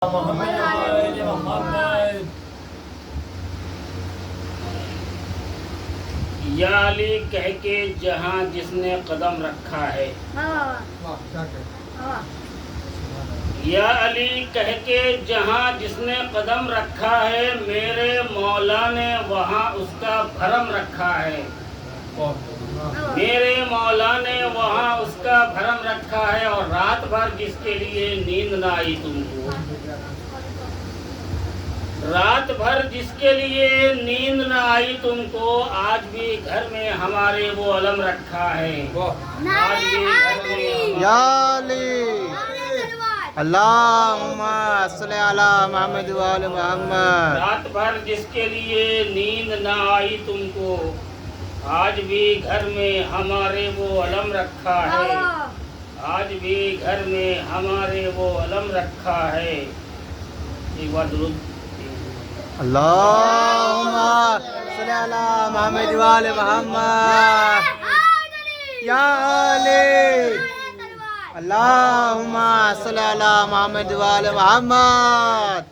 محمد محمد یا علی کہہ کے جہاں جس نے قدم رکھا ہے، یا علی کہہ کے جہاں جس نے قدم رکھا ہے، میرے مولا نے وہاں اس کا بھرم رکھا ہے، میرے مولا نے وہاں اس کا بھرم رکھا ہے۔ اور رات بھر جس کے لیے نیند نہ آئی تم کو، رات بھر جس کے لیے نیند نہ آئی تم کو، آج بھی گھر میں ہمارے وہ علم رکھا ہے، آج بھی گھر میں یا علی اللہم صلی علی محمد و آل محمد۔ رات بھر جس کے لیے نیند نہ آئی تم کو، آج بھی گھر میں ہمارے وہ علم رکھا ہے، آج بھی گھر میں ہمارے وہ علم رکھا ہے۔ ایک بار درود۔ اللہم صلی علی محمد و آل محمد۔ یا علی اللہم صلی علی محمد و آل محمد۔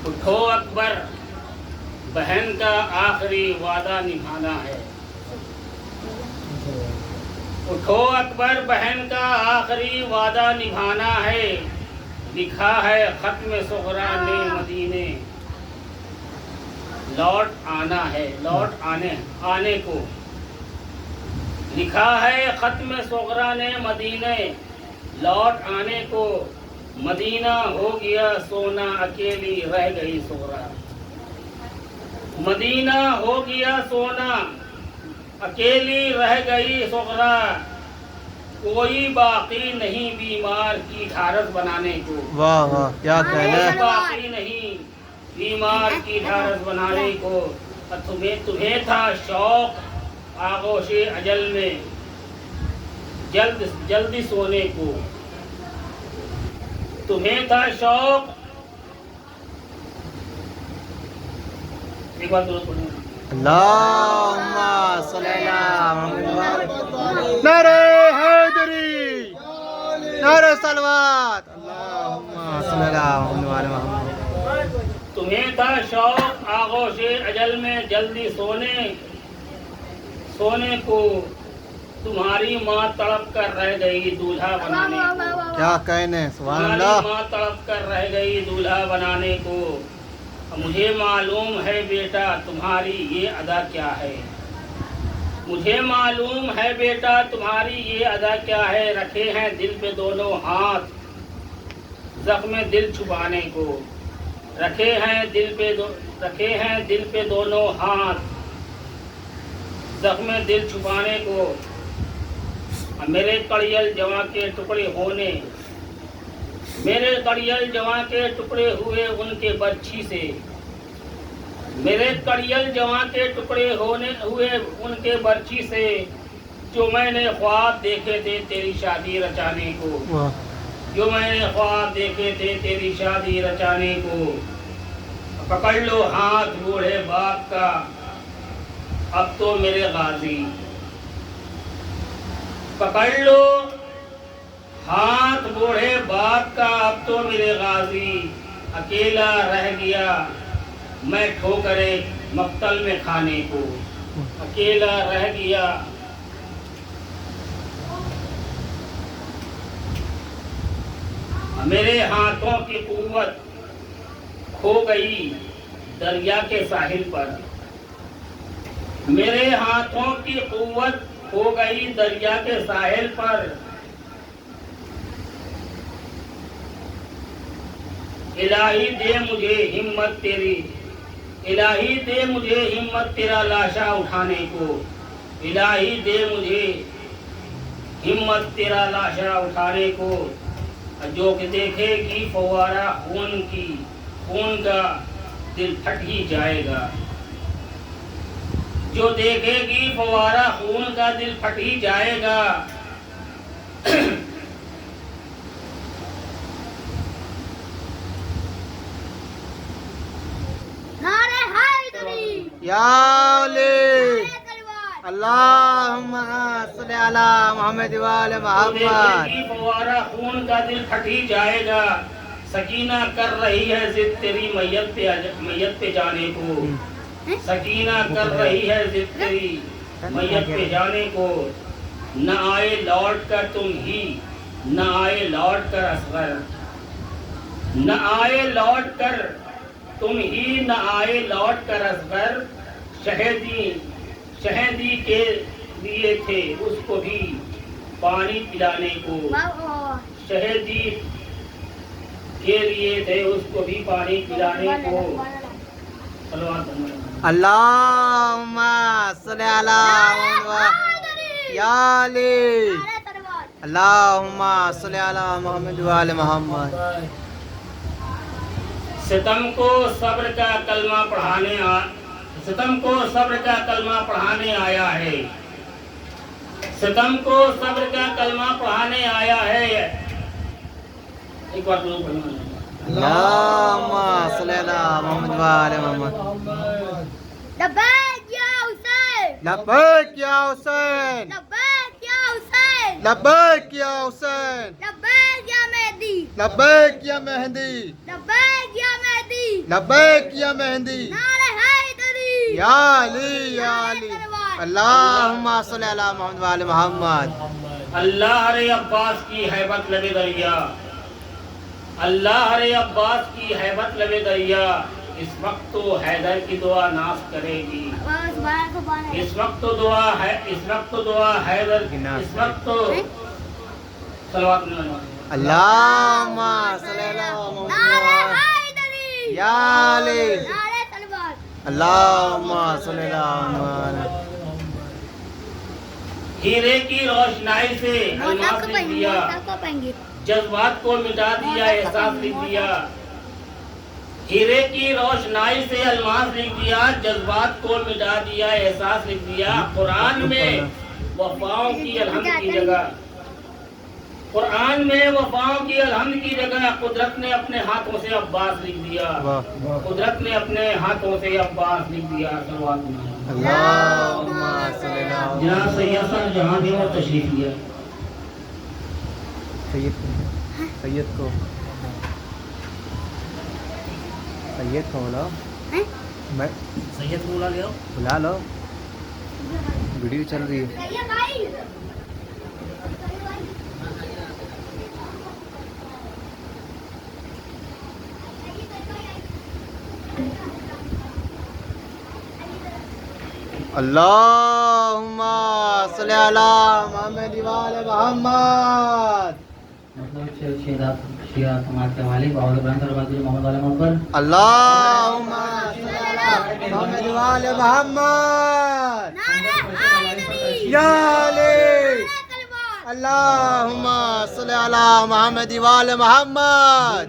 اٹھو اکبر، بہن کا آخری وعدہ نبھانا ہے، اٹھو اکبر، بہن کا آخری وعدہ نبھانا ہے، لکھا ہے ختم صغرا نے مدینے، لوٹ آنا ہے، لوٹ آنے کو، لکھا ہے ختم صغرا نے مدینے، لوٹ آنے کو، مدینہ ہو گیا سونا، اکیلی رہ گئی صغرا، مدینہ ہو گیا سونا، اکیلی رہ گئی صغرا، کوئی باقی نہیں بیمار کی ڈھارس بنانے کو، واہ واہ کیا کہنا کوئی ہے۔ باقی نہیں بیمار کی ڈھارس بنانے کو۔ تمہیں تھا شوق آغوش اجل میں، جلدی سونے کو، تمہیں تھا شوق، ایک بار درود پڑھیں۔ اللہم صلی علی محمد و آل محمد۔ نعرہ حیدری، نعرہ صلوات، اللہم صلی علی محمد و آل محمد۔ تمہیں تھا شوق آغوش اجل میں، جلدی سونے کو، تمہاری ماں تڑپ کر رہ گئی دولہا بنانے کو، کیا کہنے، سبحان تمہاری اللہ۔ ماں تڑپ کر رہ گئی دولہا بنانے کو، مجھے معلوم ہے بیٹا تمہاری یہ ادا کیا ہے، مجھے معلوم ہے بیٹا تمہاری یہ ادا کیا ہے، رکھے ہیں دل پہ دونوں ہاتھ زخم دل چھپانے کو، رکھے ہیں دل پہ دونوں ہاتھ زخم دل چھپانے کو، میرے کڑیل جواں کے ٹکڑے ہونے، میرے کڑیل جواں کے ٹکڑے ہوئے ان کے برچھی سے، میرے کڑیل جواں کے ٹکڑے ہوئے ان کے برچھی سے، جو میں نے خواب دیکھے تھے تیری شادی رچانے کو، جو میں نے خواب دیکھے تھے تیری شادی رچانے کو، پکڑ لو ہاتھ بوڑھے باپ کا اب تو میرے غازی، پکڑ لو ہاتھ بوڑھے باپ کا اب تو میرے غازی، اکیلا رہ گیا میں ٹھوکرے مقتل میں کھانے کو، اکیلا رہ گیا میرے ہاتھوں کی قوت کھو گئی دریا کے ساحل پر، میرے ہاتھوں کی قوت کھو گئی دریا کے ساحل پر، الہی دے مجھے ہمت تیری، الہی دے مجھے ہمت تیرا لاشا اٹھانے کو، الہی دے مجھے ہمت تیرا لاشا اٹھانے کو، جو کہ دیکھے گی فوارہ خون کا دل پھٹ ہی جائے گا، جو دیکھے گی فوارہ خون کا دل پھٹ ہی جائے گا، یا علی اللہم صلی علی محمد وآل محمد کی فوارہ خون کا دل پھٹی جائے گا. سکینہ کر رہی ہے ضد تیری میت پہ جانے کو. سکینہ کر رہی ہے ضد تیری میت پہ جانے کو. نہ آئے لوٹ کر تم ہی، نہ آئے لوٹ کر اصغر. نہ آئے لوٹ کر تم ہی، نہ آئے لوٹ کر اصغر. شہدی کے لیے تھے اس کو بھی پانی پلانے کو. شہدی کے لیے تھے اس کو بھی پانی پلانے کو. اللہم صلی علی محمد یا علی. اللہم صلی علی محمد وآل محمد. ستم کو صبر کا کلمہ پڑھانے ستم کو صبر کا کلمہ پڑھانے آیا ہے. ستم کو صبر کا کلمہ پڑھانے آیا ہے. ایک بار دونوں پڑھنا. اللہم صلی علی محمد وآل محمد. لبیک یا حسین، لبیک یا حسین، لبیک یا حسین، لبیک یا حسین، لبیک یا مہدی، لبیک یا مہدی، لبیک یا مہدی، لبیک یا مہدی. نعرہ حیدری، یا علی یا علی. اللہم صلی علی محمد وآل محمد. اللہ رے عباس کی ہیبت لبے دریا. اللہ رے عباس کی ہیبت لبے دریا. اس وقت تو حیدر کی دعا ناف کرے گی. اس وقت تو دعا ہے، اس وقت تو دعا حیدر، اس وقت تو صلوات اللہ. اللہم صلی علی محمد نعرہ حیدری، یا علی. نعرہ تلوار. اللہم صلی علی محمد. ہیرے کی روشنائی سے الماس لکھ دیا. جذبات کو مٹا دیا، احساس لکھ دیا. ہیرے کی روشنائی سے الماس لکھ دیا، جذبات کو مٹا دیا، احساس لکھ دیا. قرآن میں وفاؤں کی الحمد کی جگہ، قرآن میں وفاؤں کی الحمد کی جگہ قدرت نے اپنے ہاتھوں سے عباس لکھ دیا. قدرت نے اپنے ہاتھوں سے عباس لکھ دیا. اللہم صلی علی محمد. جناب سید صاحب جہاں بھی اور تشریف لیا. سید کو بلاؤ. میں سید کو بلا لیا. بلا لو، ویڈیو چل رہی ہے. اللہم صلی علی محمد وآل محمد. اللہم صلی علی محمد وآل محمد. نعرہ حیدری، یا علی. نعرہ تلوار. اللہم صلی علی محمد وآل محمد.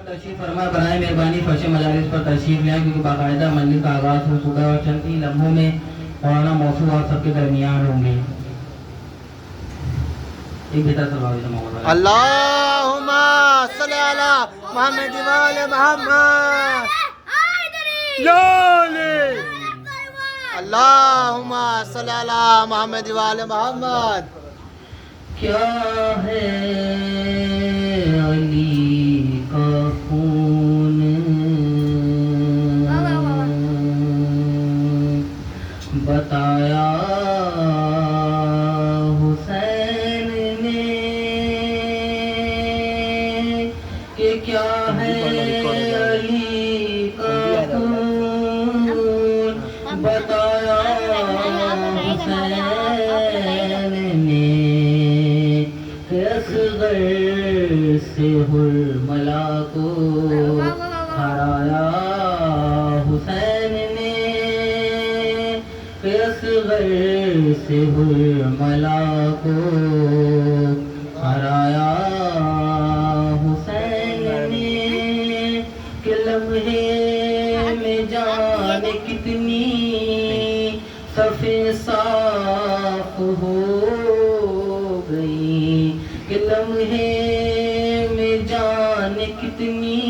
تشریف فرما برائے مہربانی فرش مجالس پر تشریف لیں، کیونکہ باقاعدہ مجلس کا آغاز ہو چکا ہے اور چند ہی لمحوں میں مولانا موصوف آپ سب کے درمیان ہوں گے. ایک بیٹا سلوات محمد. اللہم صلی علی محمد وآل محمد. حیدری، یا علی. نعرہ تلوار. اللہم صلی علی محمد وآل محمد. کیا ہے علی کا خون، بتایا حسین نے کہ کیا ہے علی کا خون، بتایا حسین نے کہ اصغر سے حرملا کو ہرایا حسین نے، کہ اصغر سے حرملا کو ہرایا حسین نے، کہ لمحے میں جان کتنی صفِ صاف ہو گئی، کہ لمحے میں جان کتنی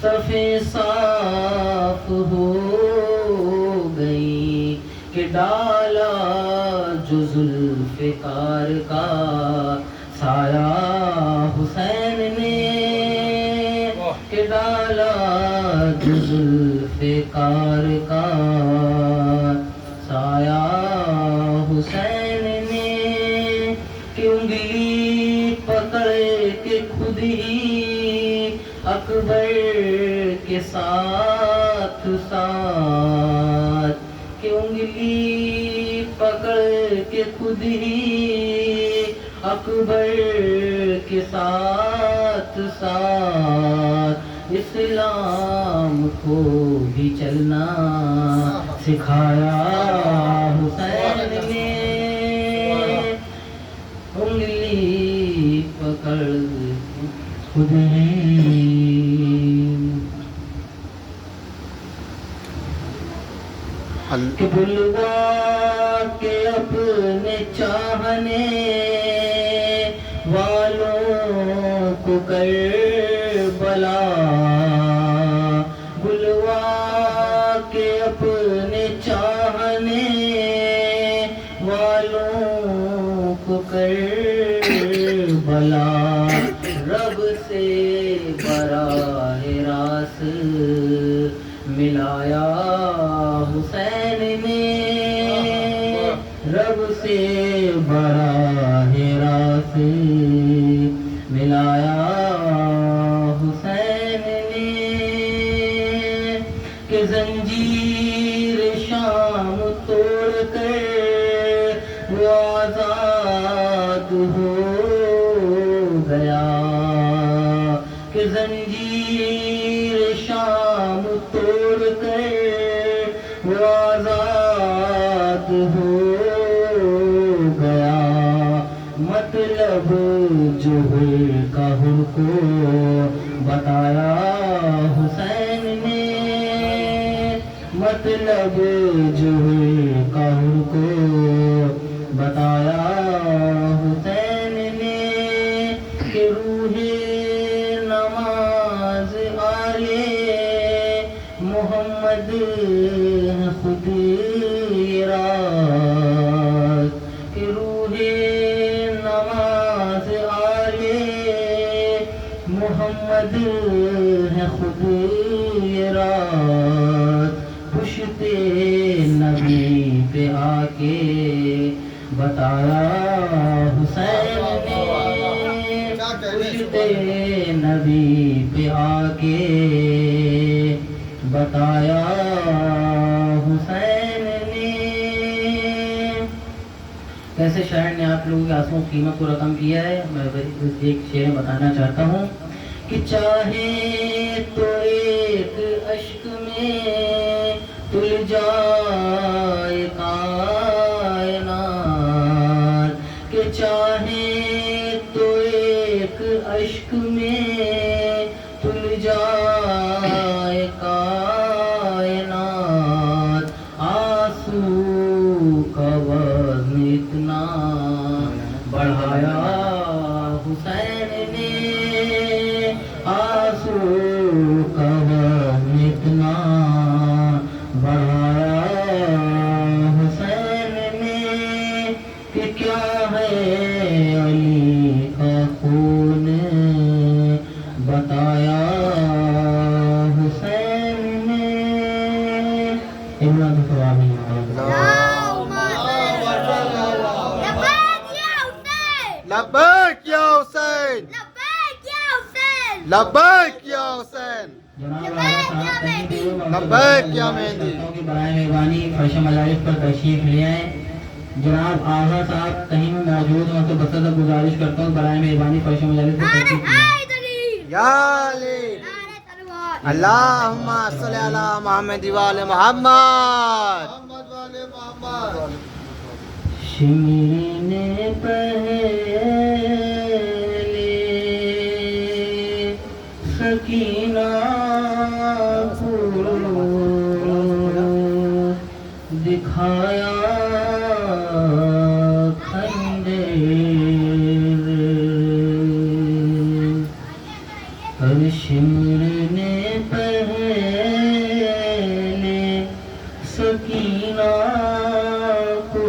صفِ صاف ہو گئی، کہ ڈالا جو ذوالفقار کا سایہ حسین نے کہ ڈالا جو ذوالفقار کا سایہ حسین نے کہ انگلی پکڑ کے خود ہی اکبر کے ساتھ ساتھ کہ انگلی پکڑ کے خود ہی اکبر کے ساتھ ساتھ اسلام کو بھی چلنا سکھایا حسین نے انگلی پکڑ خود ہی کہ بلوا کے اپنے چاہنے والوں کو کربلا بلوا کے اپنے چاہنے والوں کو کربلا رب سے براہ راست ملایا حسین نے رب سے براہ راست ملایا حسین نے کہ زنجیر شام توڑ کر وہ آزاد ہو گیا کہ زنجیر شام توڑ کر وہ آزاد ہو گیا مطلب جو کا ہم کو بتایا حسین نے مطلب جو کا ہم کو بتایا حسین نے کہ روح نماز آلے محمد خود رات کہ روح نماز آلے محمد ہے خود رات پشتے نبی پہ آ کے بتایا حسین نے پشتے نبی پہ آ کے بتایا حسین نے کیسے شاعر نے آپ لوگوں کے آنسوؤں کی قیمت کو رقم کیا ہے میں ایک شعر بتانا چاہتا ہوں کہ چاہے تو ایک اشک میں تل جائے کائنات کہ چاہے تو ایک اشک میں تل جائے کائنات آنسو کا وزن اتنا بڑھایا حسین نے آنسو کا وزن اتنا بڑھایا حسین نے کہ کیا ہے علی کا خون بتایا حسین نے عمران فرانی لبیک یا حسین لبیک یا حسین لبیک یا مہندی برائے مہربانی فرش مجالس پر تشریف لے آئیں جناب آغا صاحب کہیں میں موجود ہوں تو بس گزارش کرتا ہوں برائے مہربانی فرش مجالس پر تشریف لے آئیں یا علی اللہم صلی علی محمد وآل محمد شمر نے پہلے سکینہ کو دکھایا خنجر شمر نے پہلے سکینہ کو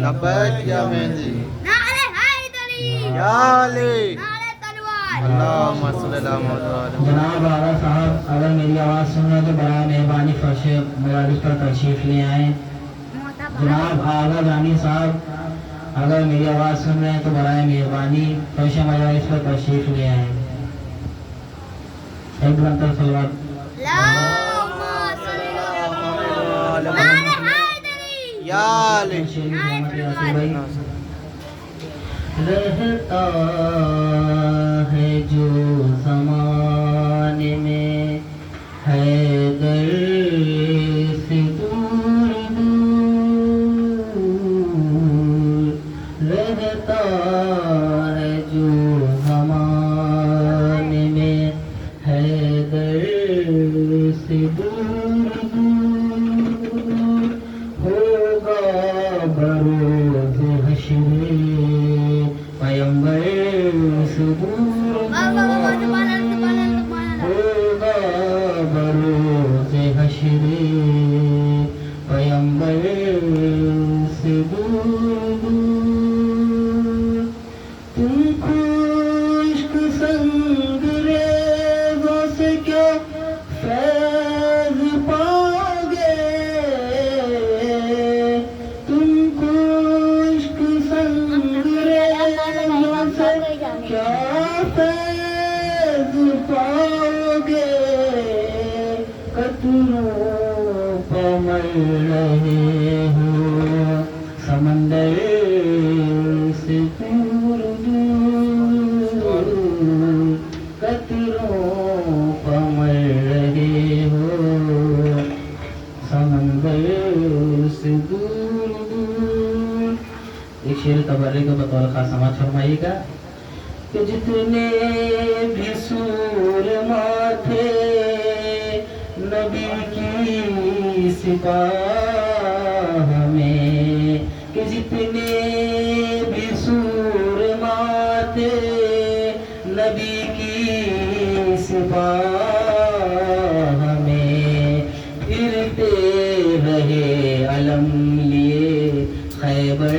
لبیک یا مہندی نعرہ حیدری یا علی نعرہ تلوار اللہم صلی اللہ محمد جناب آغا صاحب اگر میری آواز سن رہے تو برائے مہربانی فرش مجالس پر تشریف لے آئیں. جناب آغا جانی صاحب اگر میری آواز سن رہے ہیں تو برائے مہربانی فرش مجالس پر تشریف لے آئیں. ایک بلندر صلوات. اللہم صلی اللہ نعرہ حیدری یا علی رہتا ہے جو زمانے میں حیدر سے دور دور رہتا ہے جو زمانے میں حیدر سے دور دور ہوگا بروز حشر پیمبر سے دور ہوگا بروز حشر پیمبر سے دور دور تم خشک سنگ ریزوں سے کیا فیض پاؤگے تم خشک سنگ ریزوں سے کیا فیض پاؤگے قطروں پہ مر رہے ہو سمندر سے دور دور قطروں پہ مر رہے ہو سمندر سے دور دور. ایک شعر تبرک کو بطور خاص سماعت فرمائیے گا کہ جتنے بھی سورما تھے نبی کی سپاہ میں کہ جتنے بھی سورما تھے نبی کی سپاہ میں پھرتے رہے علم لیے خیبر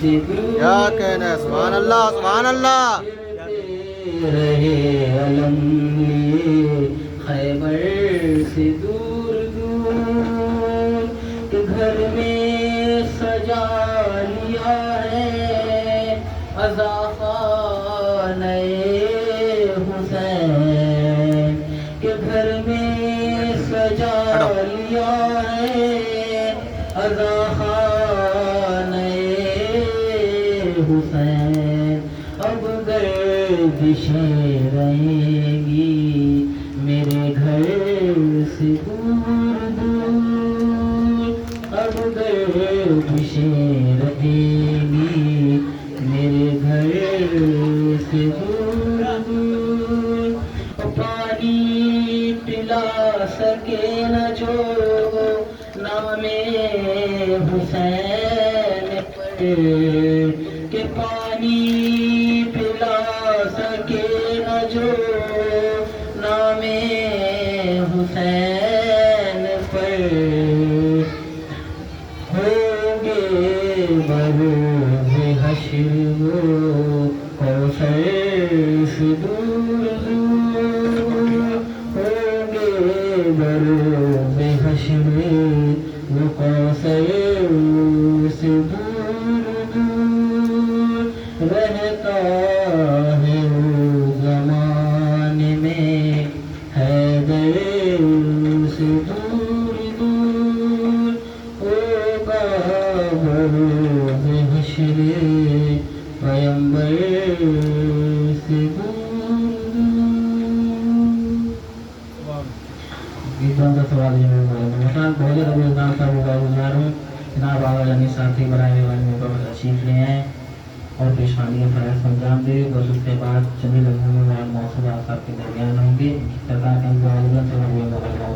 سے دور کیا کہنا ہے سبحان اللہ سبحان اللہ پھرتے رہے علم لیے خیبر سے دور دور کہ گھر میں سجا لیا ہے اضافہ نئے حسین کہ گھر میں سجا لیا ہے اضافہ نئے حسین. اب گردشیں رہیں گی میرے گھر سے دور دور اب گردشیں رہیں گی میرے گھر سے دور دور. پانی پلا سکے نہ جو نام حسین کہ پانی پلا سکے نہ جو نام حسین پر ہوں گے بروز حشر وہ کوثر سے دور دور ہوں گے بروز حشر وہ کوثر سے دور دور رہتا ہے وہ زمانے میں حیدر سے دور دور ہوگا بروز حشر پیمبر سے دور دور. گیتوں کا سوال یہ بہت ابھی نام کا گزار ہوں. جناب آغا جانی ساتھی برائے مہربانی پر تشریف لے آئیں اور پیشوانی فرائض انجام دے. بس اس کے بعد چند لمحوں میں مولانا محسوب صاحب کے درمیان ہوں گے. سرکار کے انتظار سے ہوئے مولانا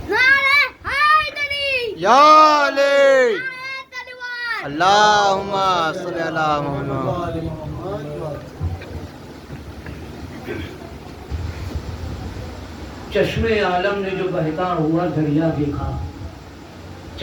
نعرہ حیدری یا علی نعرہ تلوار اللہم صلی اللہ محمد. چشمے عالم نے جو بہتا ہوا دریا دیکھا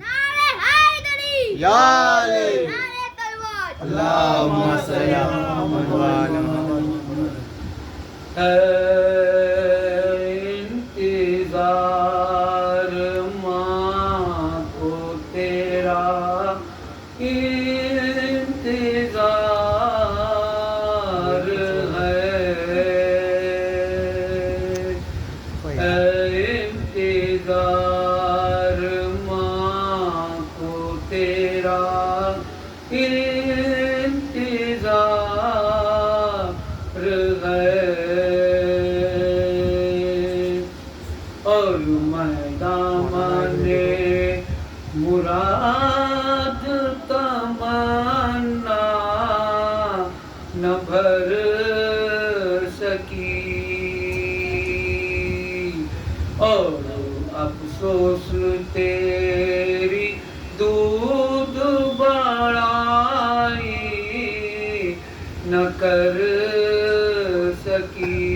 نعرہ حیدری یا علی نعرہ تلوار اللہم صلی علی محمد وعلی محمد انتظار ماں کو تیرا انتظار ہے انتظار ماں کو تیرا انتظار ہے اور میں دامنے مراد تمنا نہ بھر سکی اور افسوس تیری دودھ بڑائی نہ کر سکی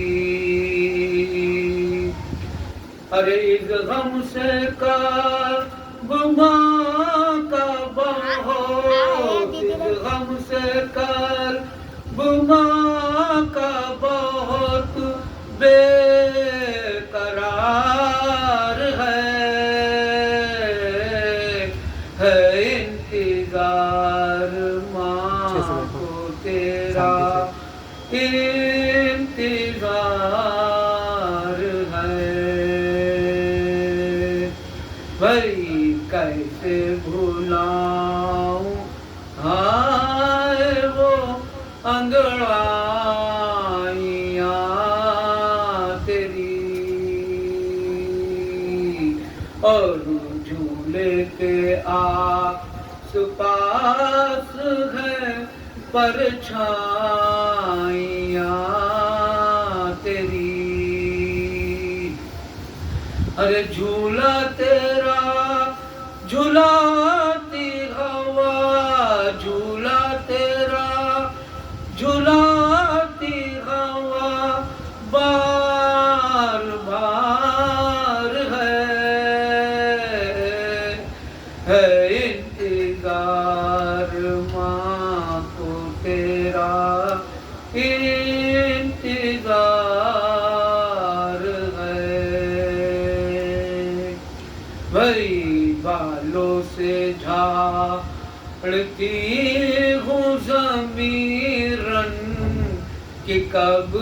ارے اس غم سے کعب ماں کا بہت اس غم سے کعب ماں کا بہت بے قرار ہے انتظار ماں کو تیرا انتظار ہے بھائی کیسے بھلاؤں ہائے وہ انگڑائیاں تیری اور جھولے کے آس پاس ہے پرچھائیاں تیری ارے جھولا تیرا جھلاتی ہوا جھولا تیرا جھلاتی ہوا بار بار ہے انتظار ماں کو تیرا انتظار ہے بھائی بالوں سے جھاڑتی ہوں ضمیرن کہ کب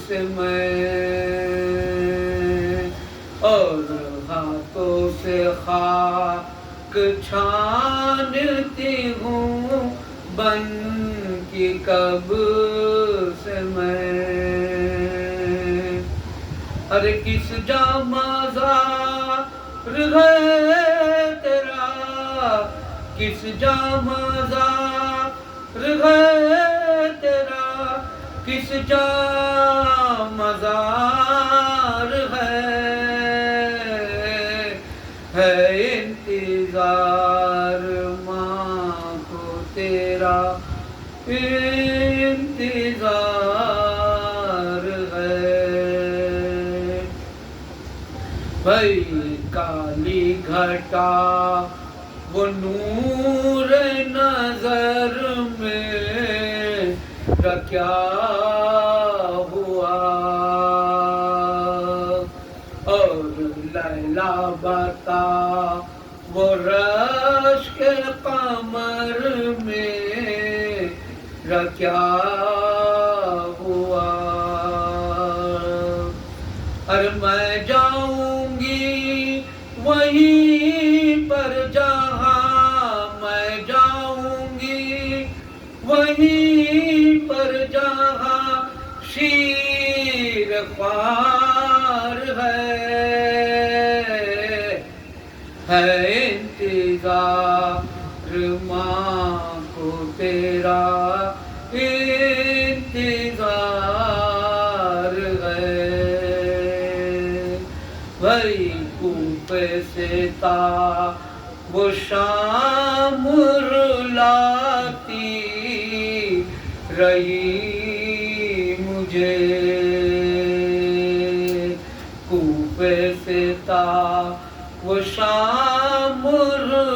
سے میں اور ہاتھوں سے خاک چھانتی ہوں بن کی کب سے میں ارے کس جامع زار ہے تیرا کس جامع زار ہے تیرا کس جامع زار ہے انتظار ماں کو تیرا انتظار ہے بھائی کالی گھٹا وہ نور نظر میں کیا ہوا اور لیلا بتا وہ رشک قمر میں کیا ہوا اور میں جاؤں گی وہیں پر جہاں میں جاؤں گی وہیں پر جہاں شیر خوار ہے انتظار ماں کو تیرا انتظار ہے بھائی کوفے سے تا وہ شام رلاتی رہی مجھے کوفے سے تا وہ شام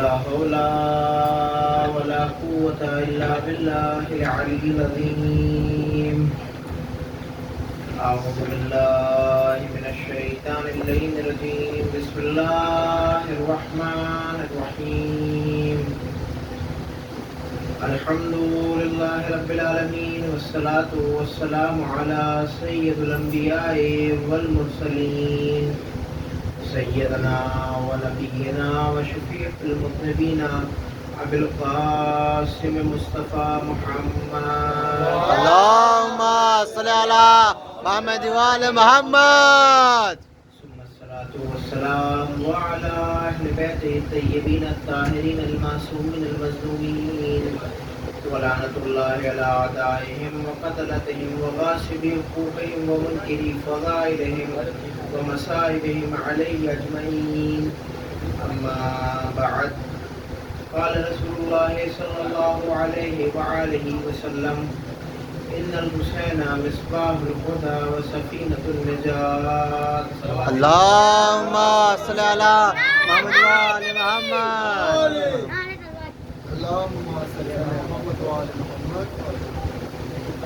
لا حول ولا قوة إلا بالله العلي العظيم. أعوذ بالله من الشيطان اللعين الرجيم. بسم الله الرحمن الرحيم. الحمد لله رب العالمين والصلاة والسلام على سيد الأنبياء والمرسلين سيدنا ونبينا وشفيع المذنبين أبي القاسم مصطفى محمد. اللهم صل على محمد وآل محمد. ثم الصلاة والسلام وعلى أهل بيته الطيبين الطاهرين المعصومين المظلومين ولعنة الله على أعدائهم وقتلتهم وغاصبي حقوقهم ومنكري فضائلهم ومصائبهم علي أجمعين. أما بعد، قال رسول الله صلى الله عليه وآله وسلم: إن الحسين مصباح الهدى وسفينة النجاة. اللهم صل على محمد وآل محمد.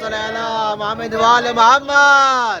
صل على محمد وآل محمد.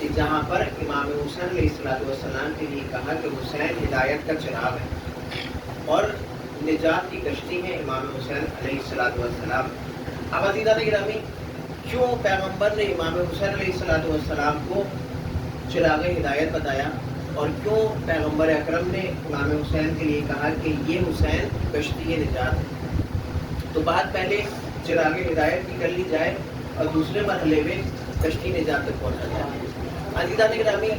کہ جہاں پر امام حسین علیہ السلام کے لیے کہا کہ حسین ہدایت کا چراغ ہے اور نجات کی کشتی ہے امام حسین علیہ السلام. اب عزیزان گرامی، کیوں پیغمبر نے امام حسین علیہ السلام کو چراغ ہدایت بتایا اور کیوں پیغمبر اکرم نے امام حسین کے لیے کہا کہ یہ حسین کشتی نجات ہے؟ تو بات پہلے چراغ ہدایت کی کر لی جائے اور دوسرے مرحلے میں کشتی نجات تک پہنچا جائے. عزیزان گرامی،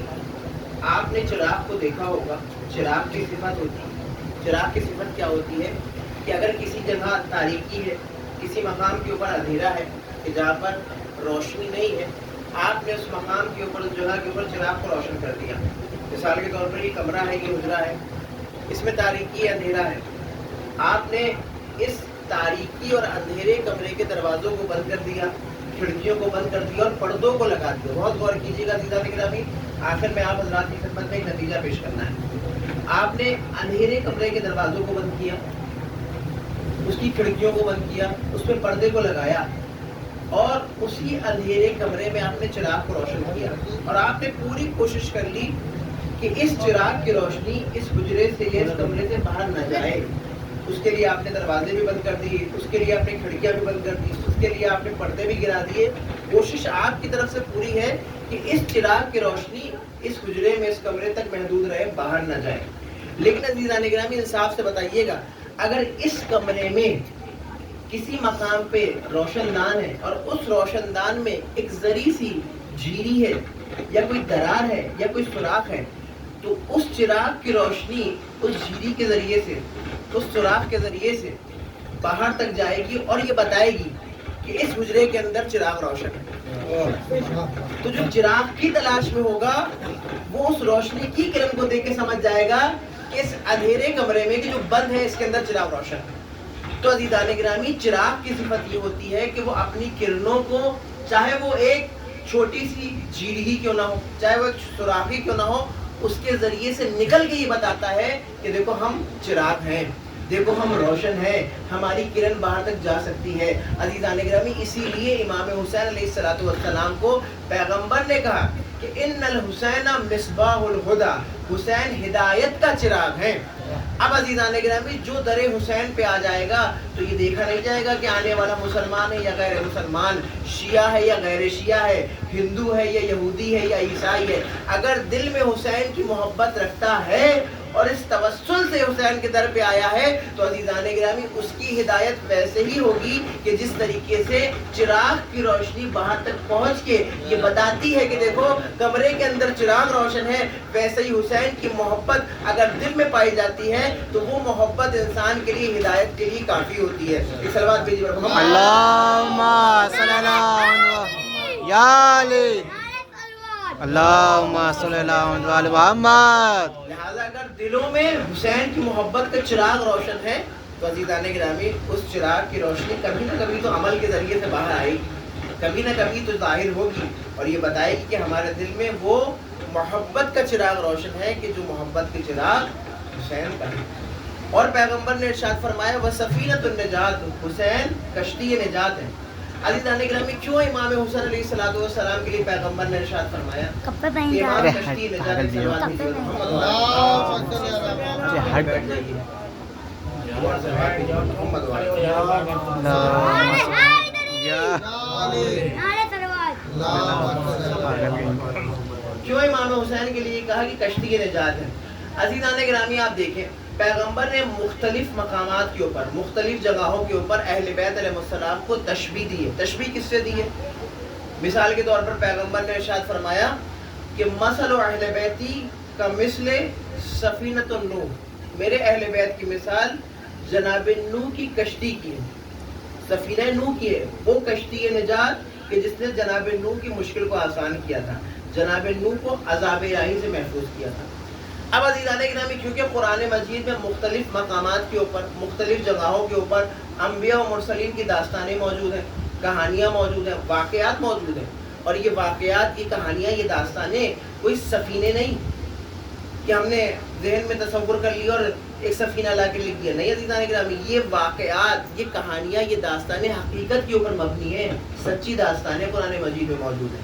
آپ نے چراغ کو دیکھا ہوگا. چراغ کی صفت ہوتی ہے، چراغ کی صفت کیا ہوتی ہے کہ اگر کسی جگہ تاریکی ہے، کسی مقام کے اوپر اندھیرا ہے کہ جہاں پر روشنی نہیں ہے، آپ نے اس مقام کے اوپر، اس جگہ کے اوپر چراغ کو روشن کر دیا. مثال کے طور پر یہ کمرہ ہے، یہ حجرہ ہے، اس میں تاریکی اندھیرا ہے. آپ نے اس تاریکی اور اندھیرے کمرے کے دروازوں کو بند کر دیا، کھڑکیوں کو بند کر دیا اور پردوں کو لگا دیا. بہت غور کیجیے گا عزیزان گرامی، آخر میں آپ حضرات کی خدمت میں ایک نتیجہ پیش کرنا ہے. آپ نے اندھیرے کمرے کے دروازوں کو بند کیا، اس کی کھڑکیوں کو بند کیا، اس میں پردے کو لگایا اور اسی اندھیرے کمرے میں آپ نے چراغ کو روشن کیا اور آپ نے پوری کوشش کر لی کہ اس چراغ کی روشنی اس حجرے سے یا اس کمرے سے باہر نہ جائے. اس کے لیے آپ نے دروازے بھی بند کر دیے، اس کے لیے آپ نے کھڑکیاں بھی بند کر دی، اس کے لیے آپ نے پردے بھی گرا دیے. کوشش آپ کی طرف سے پوری ہے کہ اس چراغ کی روشنی اس حجرے میں، اس کمرے تک محدود رہے، باہر نہ جائے. لیکن عزیزان گرامی، انصاف سے بتائیے گا، اگر اس کمرے میں کسی مقام پہ روشن دان ہے اور اس روشن دان میں ایک ذری سی جھیری ہے یا کوئی درار ہے یا کوئی سوراخ ہے، تو اس چراغ کی روشنی اس جھیری کے ذریعے سے، اس سوراخ کے ذریعے سے باہر تک جائے گی اور یہ بتائے گی کہ اس حجرے کے اندر چراغ روشن ہے. تو جو چراغ کی تلاش میں ہوگا وہ اس روشنی کی کرن کو دیکھ کے سمجھ جائے گا کہ اس اندھیرے کمرے میں کہ جو بند ہے اس کے اندر چراغ روشن ہے. تو عزیزان گرامی، چراغ کی صفت یہ ہوتی ہے کہ وہ اپنی کرنوں کو، چاہے وہ ایک چھوٹی سی جھیل ہی کیوں نہ ہو، چاہے وہ ایک سوراخ ہی کیوں نہ ہو، اس کے ذریعے سے نکل کے یہ بتاتا ہے کہ دیکھو ہم چراغ ہیں، دیکھو ہم روشن ہیں، ہماری کرن باہر تک جا سکتی ہے. عزیزان گرامی، اسی لیے امام حسین علیہ السلام کو پیغمبر نے کہا کہ ان الحسین مصباح الہدی، حسین ہدایت کا چراغ ہے. اب عزیزان گرامی، جو در حسین پہ آ جائے گا تو یہ دیکھا نہیں جائے گا کہ آنے والا مسلمان ہے یا غیر مسلمان، شیعہ ہے یا غیر شیعہ ہے، ہندو ہے یا یہودی ہے یا عیسائی ہے. اگر دل میں حسین کی محبت رکھتا ہے اور اس توسل سے حسین کے در پہ آیا ہے تو عزیزان گرامی اس کی ہدایت ویسے ہی ہوگی کہ جس طریقے سے چراغ کی روشنی باہر تک پہنچ کے یہ بتاتی ہے کہ دیکھو کمرے کے اندر چراغ روشن ہے، ویسے ہی حسین کی محبت اگر دل میں پائی جاتی ہے تو وہ محبت انسان کے لیے ہدایت کے لیے کافی ہوتی ہے. صلوات بھیجیے اللہم صلی اللہ یا علی، اللہم صلی اللہ علیہ محمد. لہذا اگر دلوں میں حسین کی محبت کا چراغ روشن ہے تو عزیزان گرامی اس چراغ کی روشنی کبھی نہ کبھی تو عمل کے ذریعے سے باہر آئے گی، کبھی نہ کبھی تو ظاہر ہوگی اور یہ بتائے گی کہ ہمارے دل میں وہ محبت کا چراغ روشن ہے کہ جو محبت کے چراغ حسین کا ہے. اور پیغمبر نے ارشاد فرمایا وَسَفِينَةُ النَّجَاةُ، حسین کشتی نجات ہے. عزیزان گرامی، کیوں امام حسین علیہ السلام کے لیے پیغمبر نے ارشاد فرمایا کہ امام کشتی نجات ہے؟ صلوات بھیجیے محمد کیوں امام حسین کے لیے کہا کہ کشتی نجات ہے؟ عزیزان گرامی، آپ دیکھیں پیغمبر نے مختلف مقامات کے اوپر، مختلف جگہوں کے اوپر اہل بیت علیہ السلام کو تشبیہ دی ہے. تشبیہ کس سے دی ہے؟ مثال کے طور پر پیغمبر نے ارشاد فرمایا کہ مثل اہل بیتی کا مثل سفینۃ النوح، میرے اہل بیت کی مثال جناب نوح کی کشتی کی ہے، سفینہ نوح کی ہے، وہ کشتی نجات کہ جس نے جناب نوح کی مشکل کو آسان کیا تھا، جناب نوح کو عذاب الہی سے محفوظ کیا تھا. اب عزیزان گرامی، کیونکہ قرآن مجید میں مختلف مقامات کے اوپر، مختلف جگہوں کے اوپر انبیاء و مرسلین کی داستانیں موجود ہیں، کہانیاں موجود ہیں، واقعات موجود ہیں، اور یہ واقعات، یہ کہانیاں، یہ داستانیں کوئی سفینے نہیں کہ ہم نے ذہن میں تصور کر لیا اور ایک سفینہ لا کے لکھ دیا. نہیں عزیزان گرامی، یہ واقعات، یہ کہانیاں، یہ داستانیں حقیقت کے اوپر مبنی ہیں، سچی داستانیں قرآن مجید میں موجود ہیں.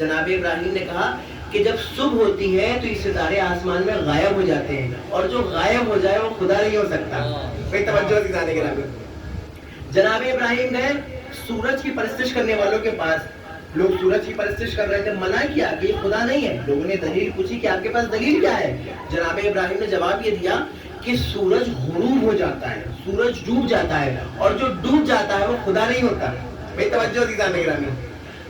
جناب ابراہیم نے کہا کہ جب صبح ہوتی ہے تو یہ ستارے آسمان میں غائب ہو جاتے ہیں، اور جو غائب ہو جائے وہ خدا نہیں ہو سکتا. کوئی توجہ نہیں جانے کے نام. جناب ابراہیم گئے سورج کی پرستش کرنے والوں کے پاس. لوگ سورج کی پرستش کر رہے تھے، منع کیا کہ یہ خدا نہیں ہے. لوگوں نے دلیل پوچھی کہ آپ کے پاس دلیل کیا ہے؟ جناب ابراہیم نے جواب یہ دیا کہ سورج غروب ہو جاتا ہے، سورج ڈوب جاتا ہے، اور جو ڈوب جاتا ہے وہ خدا نہیں ہوتا. بھائی توجہ دی جانے کے نام.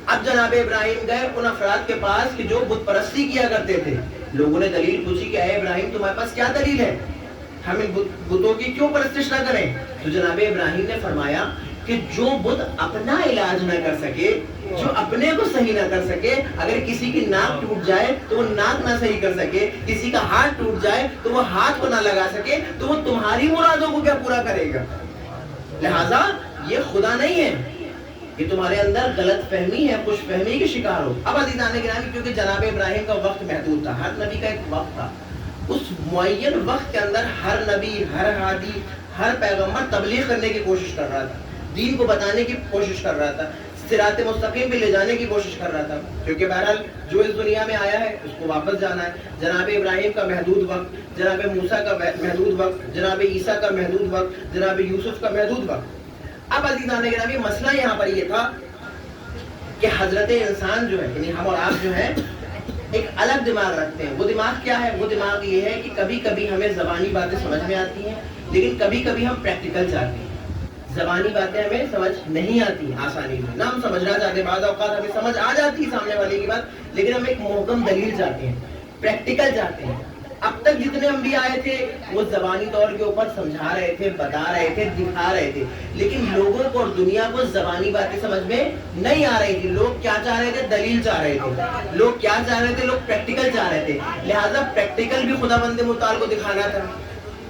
اب جناب ابراہیم گئے ان افراد کے پاس کہ جو بت پرستی کیا کرتے تھے. لوگوں نے دلیل پوچھی کہ اے ابراہیم تمہارے پاس کیا دلیل ہے، ہم ان بتوں کی کیوں پرستش نہ کریں؟ تو جناب ابراہیم نے فرمایا کہ جو بت اپنا علاج نہ کر سکے، جو اپنے کو صحیح نہ کر سکے، اگر کسی کی ناک ٹوٹ جائے تو وہ ناک نہ صحیح کر سکے، کسی کا ہاتھ ٹوٹ جائے تو وہ ہاتھ کو نہ لگا سکے، تو وہ تمہاری مرادوں کو کیا پورا کرے گا؟ لہذا یہ خدا نہیں ہے، یہ تمہارے اندر غلط فہمی ہے، خوش فہمی کے شکار ہو. اب عزیزان گرامی، کیونکہ جناب ابراہیم کا وقت محدود تھا، ہر نبی کا ایک وقت تھا. اس معین وقت کے اندر ہر نبی، ہر ہادی، ہر پیغمبر تبلیغ کرنے کی کوشش کر رہا تھا، دین کو بتانے کی کوشش کر رہا تھا، صراط مستقیم پہ لے جانے کی کوشش کر رہا تھا. کیونکہ بہرحال جو اس دنیا میں آیا ہے اس کو واپس جانا ہے. جناب ابراہیم کا محدود وقت، جناب موسیٰ کا محدود وقت، جناب عیسیٰ کا محدود وقت، جناب یوسف کا محدود وقت. اب عزیزان گرامی مسئلہ یہاں پر یہ تھا کہ حضرت انسان جو ہے، یعنی ہم اور آپ جو ہیں، ایک الگ دماغ رکھتے ہیں. وہ دماغ کیا ہے؟ وہ دماغ یہ ہے کہ کبھی کبھی ہمیں زبانی باتیں سمجھ میں آتی ہیں، لیکن کبھی کبھی ہم پریکٹیکل چاہتے ہیں. زبانی باتیں ہمیں سمجھ نہیں آتی آسانی سے، نہ ہم سمجھنا چاہتے. بعض اوقات ہمیں سمجھ آ جاتی ہے سامنے والے کی بات، لیکن ہم ایک محکم دلیل چاہتے ہیں، پریکٹیکل چاہتے ہیں. اب تک جتنے انبیاء آئے تھے وہ زبانی طور کے اوپر سمجھا رہے تھے، بتا رہے تھے، دکھا رہے تھے، لیکن لوگوں کو اور دنیا کو زبانی باتیں سمجھ میں نہیں آ رہی تھی. لوگ کیا چاہ رہے تھے؟ دلیل چاہ رہے تھے. لوگ کیا چاہ رہے تھے؟ لوگ پریکٹیکل چاہ رہے تھے. لہٰذا پریکٹیکل بھی خدا بند متعال کو دکھانا تھا،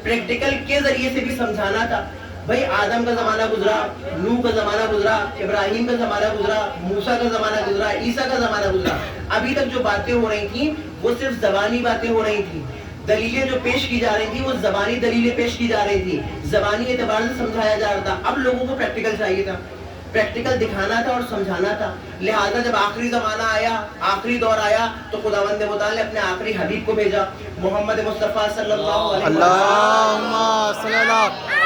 پریکٹیکل کے ذریعے سے بھی سمجھانا تھا. بھائی آدم کا زمانہ گزرا، نوح کا زمانہ گزرا، ابراہیم کا زمانہ گزرا، موسیٰ کا زمانہ گزرا، عیسیٰ کا زمانہ گزرا. ابھی تک جو باتیں ہو رہی تھیں وہ صرف زبانی باتیں ہو رہی تھیں. دلیلیں جو پیش کی جا رہی تھی وہ زبانی دلیلیں پیش کی جا رہی تھی، زبانی اعتبار سے سمجھایا جا رہا تھا. اب لوگوں کو پریکٹیکل چاہیے تھا، پریکٹیکل دکھانا تھا اور سمجھانا تھا. لہٰذا جب آخری زمانہ آیا، آخری دور آیا، تو خداوند متعال نے اپنے آخری حبیب کو بھیجا، محمد مصطفیٰ صلی اللہ علیہ وسلم. اللہم صلی اللہ علی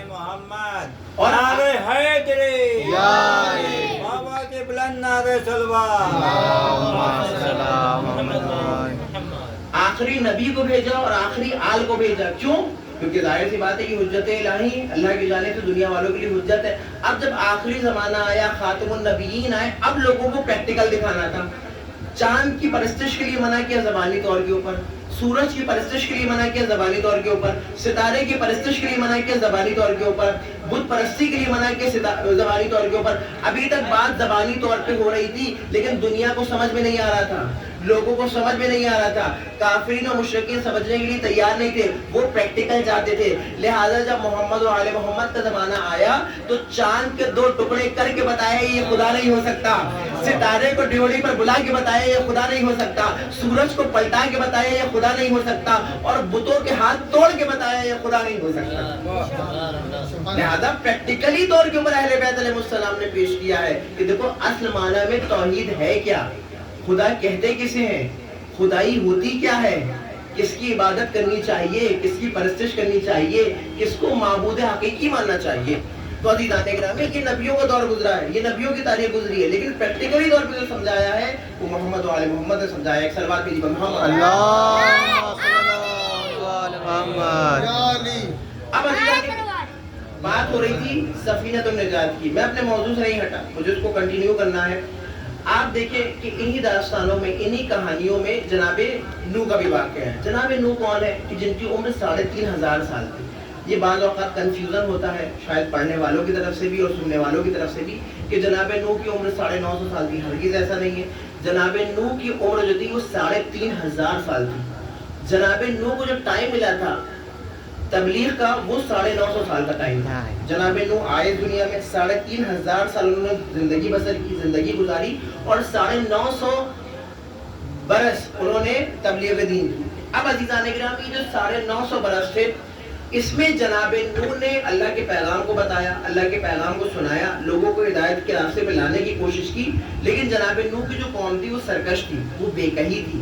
محمد اور نعرہ حیدری یا علی بابا کے بلند نعرہ سلوات. اللہم صلی اللہ محمد. آخری نبی کو بھیجا اور آخری آل کو بھیجا. کیوں؟ کیونکہ ظاہر سی بات ہے کہ حجت الہی اللہ کی جانب سے دنیا والوں کے لیے حجت ہے. اب جب آخری زمانہ آیا، خاتم النبیین آئے، اب لوگوں کو پریکٹیکل دکھانا تھا. چاند کی پرستش کے لیے منع کیا زبانی طور کے اوپر، سورج کی پرستش کے لیے منع کیا زبانی طور کے اوپر، ستارے کی پرستش کے لیے منع کیا زبانی طور کے اوپر، بت پرستی کے لیے منع کیا زبانی طور کے اوپر. ابھی تک بات زبانی طور پہ ہو رہی تھی، لیکن دنیا کو سمجھ میں نہیں آ رہا تھا، لوگوں کو سمجھ میں نہیں آ رہا تھا. کافرین و مشرکین سمجھنے کے لیے تیار نہیں تھے، وہ پریکٹیکل چاہتے تھے. لہٰذا جب محمد و آل محمد کا زمانہ آیا تو چاند کے 2 ٹکڑے کر کے بتایا یہ خدا نہیں ہو سکتا، ستارے کو ڈیوڑی پر بلا کے بتایا یہ خدا نہیں ہو سکتا، سورج کو پلٹا کے بتایا یہ خدا نہیں ہو سکتا، اور بتوں کے ہاتھ توڑ کے بتایا یہ خدا نہیں ہو سکتا. لہذا پریکٹیکلی طور کے اوپر اہل بیت علیہ السلام نے پیش کیا ہے کہ دیکھو اصل معنی میں توحید ہے کیا، خدا کہتے کسے ہیں، خدائی ہوتی کیا ہے، کس کی عبادت کرنی چاہیے، کس کی پرستش کرنی چاہیے، کس کو معبود حقیقی ماننا چاہیے. تو عزیزان گرامی یہ نبیوں کا دور گزرا ہے، یہ نبیوں کی تاریخ گزری ہے، لیکن پریکٹیکلی طور پہ جو سمجھایا ہے وہ محمد و آل محمد نے سمجھایا. ایک سلوات بھی محمد اللہم صلی اللہ علی محمد. اب بات ہو رہی تھی سفینۃ النجات کی. میں اپنے موضوع سے نہیں ہٹا، مجھے اس کو کنٹینیو کرنا ہے. آپ دیکھیں کہ انہی داستانوں میں، انہی کہانیوں میں جناب نوح کا بھی واقعہ ہے. جناب نوح کون ہے کہ جن کی عمر 3500 سال تھی. یہ بعض اوقات کنفیوژن ہوتا ہے شاید پڑھنے والوں کی طرف سے بھی اور سننے والوں کی طرف سے بھی کہ جناب نوح کی عمر 950 سال تھی. ہرگز ایسا نہیں ہے. جناب نوح کی عمر جو تھی وہ 3500 سال تھی. جناب نوح کو جو ٹائم ملا تھا تبلیغ کا وہ 950 سال کا ٹائم تھا. جناب نوح آئے دنیا میں 3500 سال انہوں نے زندگی بسر کی، زندگی گزاری، اور 950 برس انہوں نے تبلیغ دین کی. اب عزیزان گرامی جو 950 برس تھے اس میں جناب نوح نے اللہ کے پیغام کو بتایا، اللہ کے پیغام کو سنایا، لوگوں کو ہدایت کے راستے پہ لانے کی کوشش کی، لیکن جناب نوح کی جو قوم تھی وہ سرکش تھی، وہ بے کہی تھی،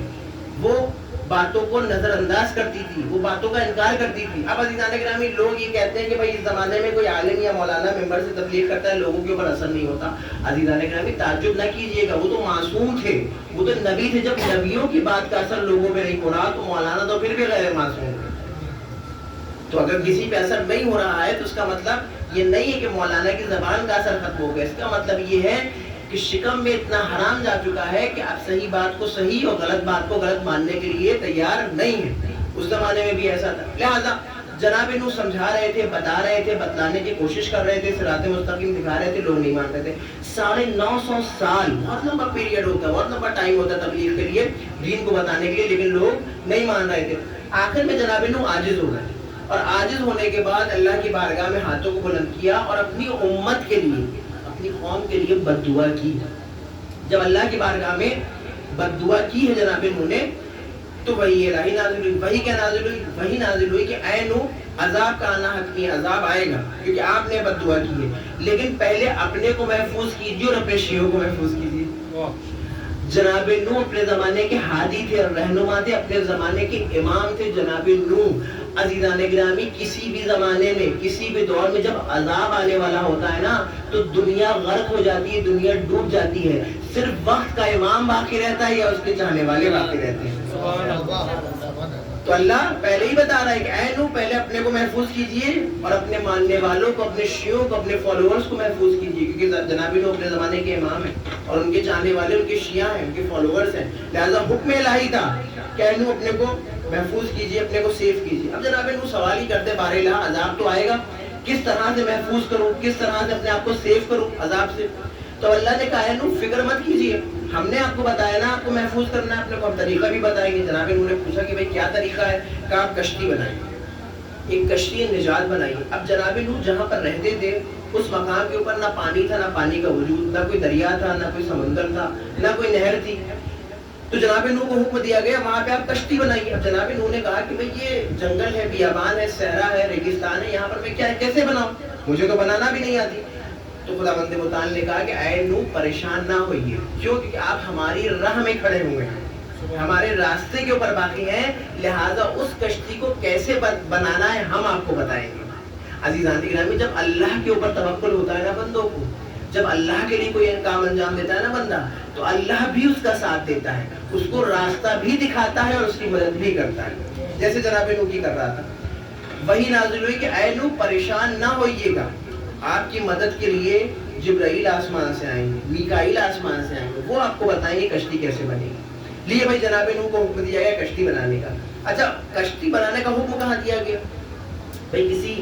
وہ باتوں کو نظر انداز کرتی تھی، وہ باتوں کا انکار کرتی تھی۔ اب عزیزان گرامی، لوگ یہ کہتے ہیں کہ بھائی اس زمانے میں کوئی عالم یا مولانا ممبر سے تبلیغ کرتا ہے لوگوں کے اوپر اثر نہیں ہوتا۔ عزیزان گرامی تعجب نہ کیجئے گا، وہ تو معصوم تھے، وہ تو نبی تھے، جب نبیوں کی بات کا اثر لوگوں پہ نہیں ہو رہا تو مولانا تو پھر بھی غیر معصوم تھے۔ تو اگر کسی پہ اثر نہیں ہو رہا ہے تو اس کا مطلب یہ نہیں ہے کہ مولانا کی زبان کا اثر ختم ہو گیا، اس کا مطلب یہ ہے کہ شکم میں اتنا حرام جا چکا ہے کہ آپ صحیح بات کو صحیح اور غلط بات کو غلط ماننے کے لیے تیار نہیں ہیں۔ اس زمانے میں بھی ایسا تھا، لہذا جناب نوح سمجھا رہے تھے، بتا رہے تھے، بتلانے کی کوشش کر رہے تھے، صراط مستقیم دکھا رہے تھے، لوگ نہیں مان رہے تھے۔ 950 سال بہت لمبا پیریڈ ہوتا ہے، بہت لمبا ٹائم ہوتا ہے تبلیغ کے لیے، دین کو بتانے کے لیے، لیکن لوگ نہیں مان رہے تھے۔ آخر میں جناب نوح عاجز ہو گئے، اور عاجز ہونے کے بعد اللہ کی بارگاہ میں ہاتھوں کو بلند کیا اور اپنی امت کے لیے، اپنی قوم کے لیے بد دعا کی۔ جب اللہ کی بارگاہ میں بد دعا کی ہے جناب نوح نے، تو وہی الہی نازل ہوئی۔ وہی کیا نازل ہوئی؟ وہی نازل ہوئی کہ اے نوح عذاب کا آنا حتمی، عذاب آئے گا کیونکہ آپ نے بد دعا کی ہے، لیکن پہلے اپنے کو محفوظ کیجیے اور اپنے شیعوں کو محفوظ کیجیے۔ جناب نوح اپنے زمانے کے ہادی تھے اور رہنما تھے، اپنے زمانے کے امام تھے جناب نوح۔ عزیزان گرامی، کسی بھی زمانے میں، کسی بھی دور میں جب عذاب آنے والا ہوتا ہے نا تو دنیا غرق ہو جاتی ہے، دنیا ڈوب جاتی ہے، صرف وقت کا امام باقی رہتا ہے یا اس کے چاہنے والے باقی رہتے ہیں۔ تو اللہ پہلے ہی بتا رہا ہے کہ اے نوح پہلے اپنے کو محفوظ کیجئے اور اپنے ماننے والوں کو، اپنے شیعوں کو، اپنے فالوورز کو محفوظ کیجئے، کیونکہ جناب نوح اپنے زمانے کے امام ہیں اور ان کے چاہنے والے ان کے شیعہ ہیں، ان کے فالوورز ہیں، لہذا حکم الہی تھا کہ اے نوح اپنے کو محفوظ کیجئے، اپنے کو سیف کیجئے۔ اب جناب نوح سوال ہی کرتے بار الہ، عذاب تو آئے گا، کس طرح سے محفوظ کروں، کس طرح سے اپنے آپ کو سیف کروں عذاب سے؟ تو اللہ نے کہا ہے نوح فکر مت کیجئے، ہم نے آپ کو بتایا نا آپ کو محفوظ کرنا ہے، اپنے کو ہم طریقہ بھی بتائیں گے۔ جناب نوح نے پوچھا کہ بھئی کیا طریقہ ہے؟ کہا آپ کشتی بنائیں، ایک کشتی نجات بنائیے۔ اب جناب نوح جہاں پر رہتے تھے اس مقام کے اوپر نہ پانی تھا، نہ پانی کا وجود، نہ کوئی دریا تھا، نہ کوئی سمندر تھا، نہ کوئی نہر تھی، تو جناب نوح کو حکم دیا گیا وہاں پہ آپ کشتی بنائیے۔ اب جناب نوح نے کہا کہ بھئی یہ جنگل ہے، بیابان ہے، صحرا ہے، ریگستان ہے، یہاں پر میں کیسے بناؤں، مجھے تو بنانا بھی نہیں آتی۔ تو خداوند متعال نے کہا کہ اے نوح پریشان نہ ہوئیے، کیوں؟ کیونکہ آپ ہماری راہ میں کھڑے ہوئے ہیں، ہمارے راستے کے اوپر باقی ہیں، لہٰذا اس کشتی کو کیسے بنانا ہے ہم آپ کو بتائیں گے۔ عزیزان گرامی، جب اللہ کے اوپر توکل ہوتا ہے نا بندوں کو، جب اللہ کے لیے کوئی کام انجام دیتا ہے نا بندہ، تو اللہ بھی اس کا ساتھ دیتا ہے، اس کو راستہ بھی دکھاتا ہے اور اس کی مدد بھی کرتا ہے، جیسے جناب نوح کی کر رہا تھا۔ وہی نازل ہوئی کہ اے نوح پریشان نہ ہوئیے گا، آپ کی مدد کے لیے جبرائیل آسمان سے آئیں گے، میکائیل آسمان سے آئیں گے، وہ آپ کو بتائیں گے کشتی کیسے بنے گی۔ لیے بھائی جناب نوح کو حکم دیا گیا کشتی بنانے کا۔ اچھا، کشتی بنانے کا حکم کہاں دیا گیا؟ بھائی کسی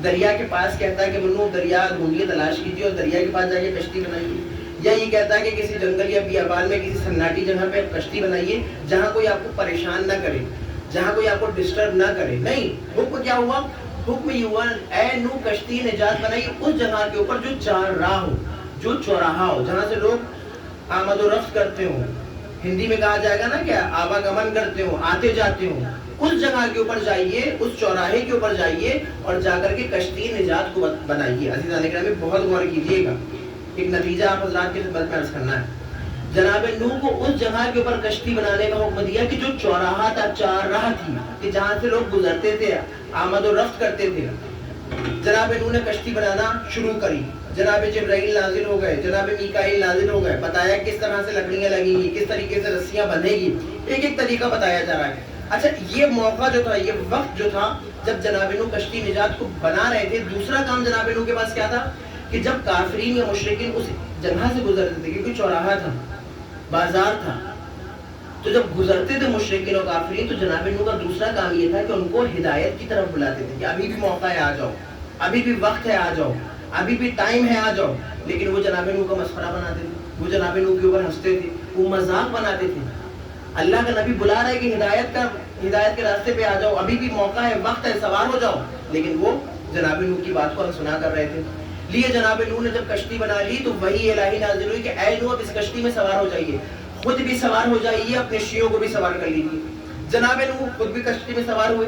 دریا کے پاس کہتا ہے کہ نوح دریا ڈھونڈیے، تلاش کیجیے اور دریا کے پاس جا کے کشتی بنائیے، یا یہ کہتا ہے کہ کسی جنگل یا بیابان میں کسی سناٹی جگہ پہ کشتی بنائیے جہاں کوئی آپ کو پریشان نہ کرے، جہاں کوئی آپ کو ڈسٹرب نہ کرے؟ نہیں، حکم کیا ہوا؟ حکم یہ ہوا اے نوح کشتی نجات بنائیے اس جگہ کے اوپر جو چار راہ ہو، جو چوراہا ہو، جہاں سے لوگ آمد و رفت کرتے ہوں، ہندی میں کہا جائے گا نا کیا، آواگمن کرتے ہوں، آتے جاتے ہوں، اس جگہ کے اوپر جائیے، اس چوراہے کے اوپر جائیے اور جا کر کے کشتی نجات کو بنائیے۔ عزیزان گرامی بہت غور کیجیے گا، ایک نتیجہ آپ حضرات کی خدمت میں عرض کرنا ہے۔ جناب نوح کو اس جگہ کے اوپر کشتی بنانے کا حکم دیا کہ جو چوراہا تھا، چار راہ تھی کہ جہاں سے لوگ گزرتے تھے، آمد و رفت کرتے تھے۔ جناب نوح نے کشتی بنانا شروع کری، جناب جبرائیل نازل ہو گئے، جناب میکائیل نازل ہو گئے، بتایا کس طرح سے لکڑیاں لگیں گی، کس طریقے سے رسیاں بندھے گی، ایک ایک طریقہ بتایا جا رہا ہے۔ اچھا، یہ موقع جو تھا، یہ وقت جو تھا جب جناب نوح کشتی نجات کو بنا رہے تھے، دوسرا کام جناب نوح کے پاس کیا تھا کہ جب کافرین یا مشرکین اس جگہ سے گزرتے تھے، کیونکہ چوراہا تھا، بازار تھا، تو جب گزرتے تھے مشرکین اور کافرین، تو جناب نوح کا دوسرا کام یہ تھا کہ ان کو ہدایت کی طرف بلاتے تھے کہ ابھی بھی موقع ہے، آ جاؤ، ابھی بھی وقت ہے، آ جاؤ، ابھی بھی ٹائم ہے، آ جاؤ۔ لیکن وہ جناب نوح کا مسخرہ بناتے تھے، وہ جناب نوح کے اوپر ہنستے تھے، وہ مذاق بناتے تھے۔ اللہ کا نبی بلا رہا ہے کہ ہدایت کے راستے پہ آ جاؤ، ابھی بھی موقع ہے، وقت ہے، سوار ہو جاؤ، لیکن وہ جناب نوح کی بات کو سنا کر رہے تھے۔ لیے جناب نوح نے جب کشتی بنا لی تو وہی الہی نازل ہوئی کہ اے نوح اب اس کشتی میں سوار ہو جائیے، خود بھی سوار ہو جائیے، اپنے شیعوں کو بھی سوار کر لیجیے۔ جناب نوح خود بھی کشتی میں سوار ہوئے،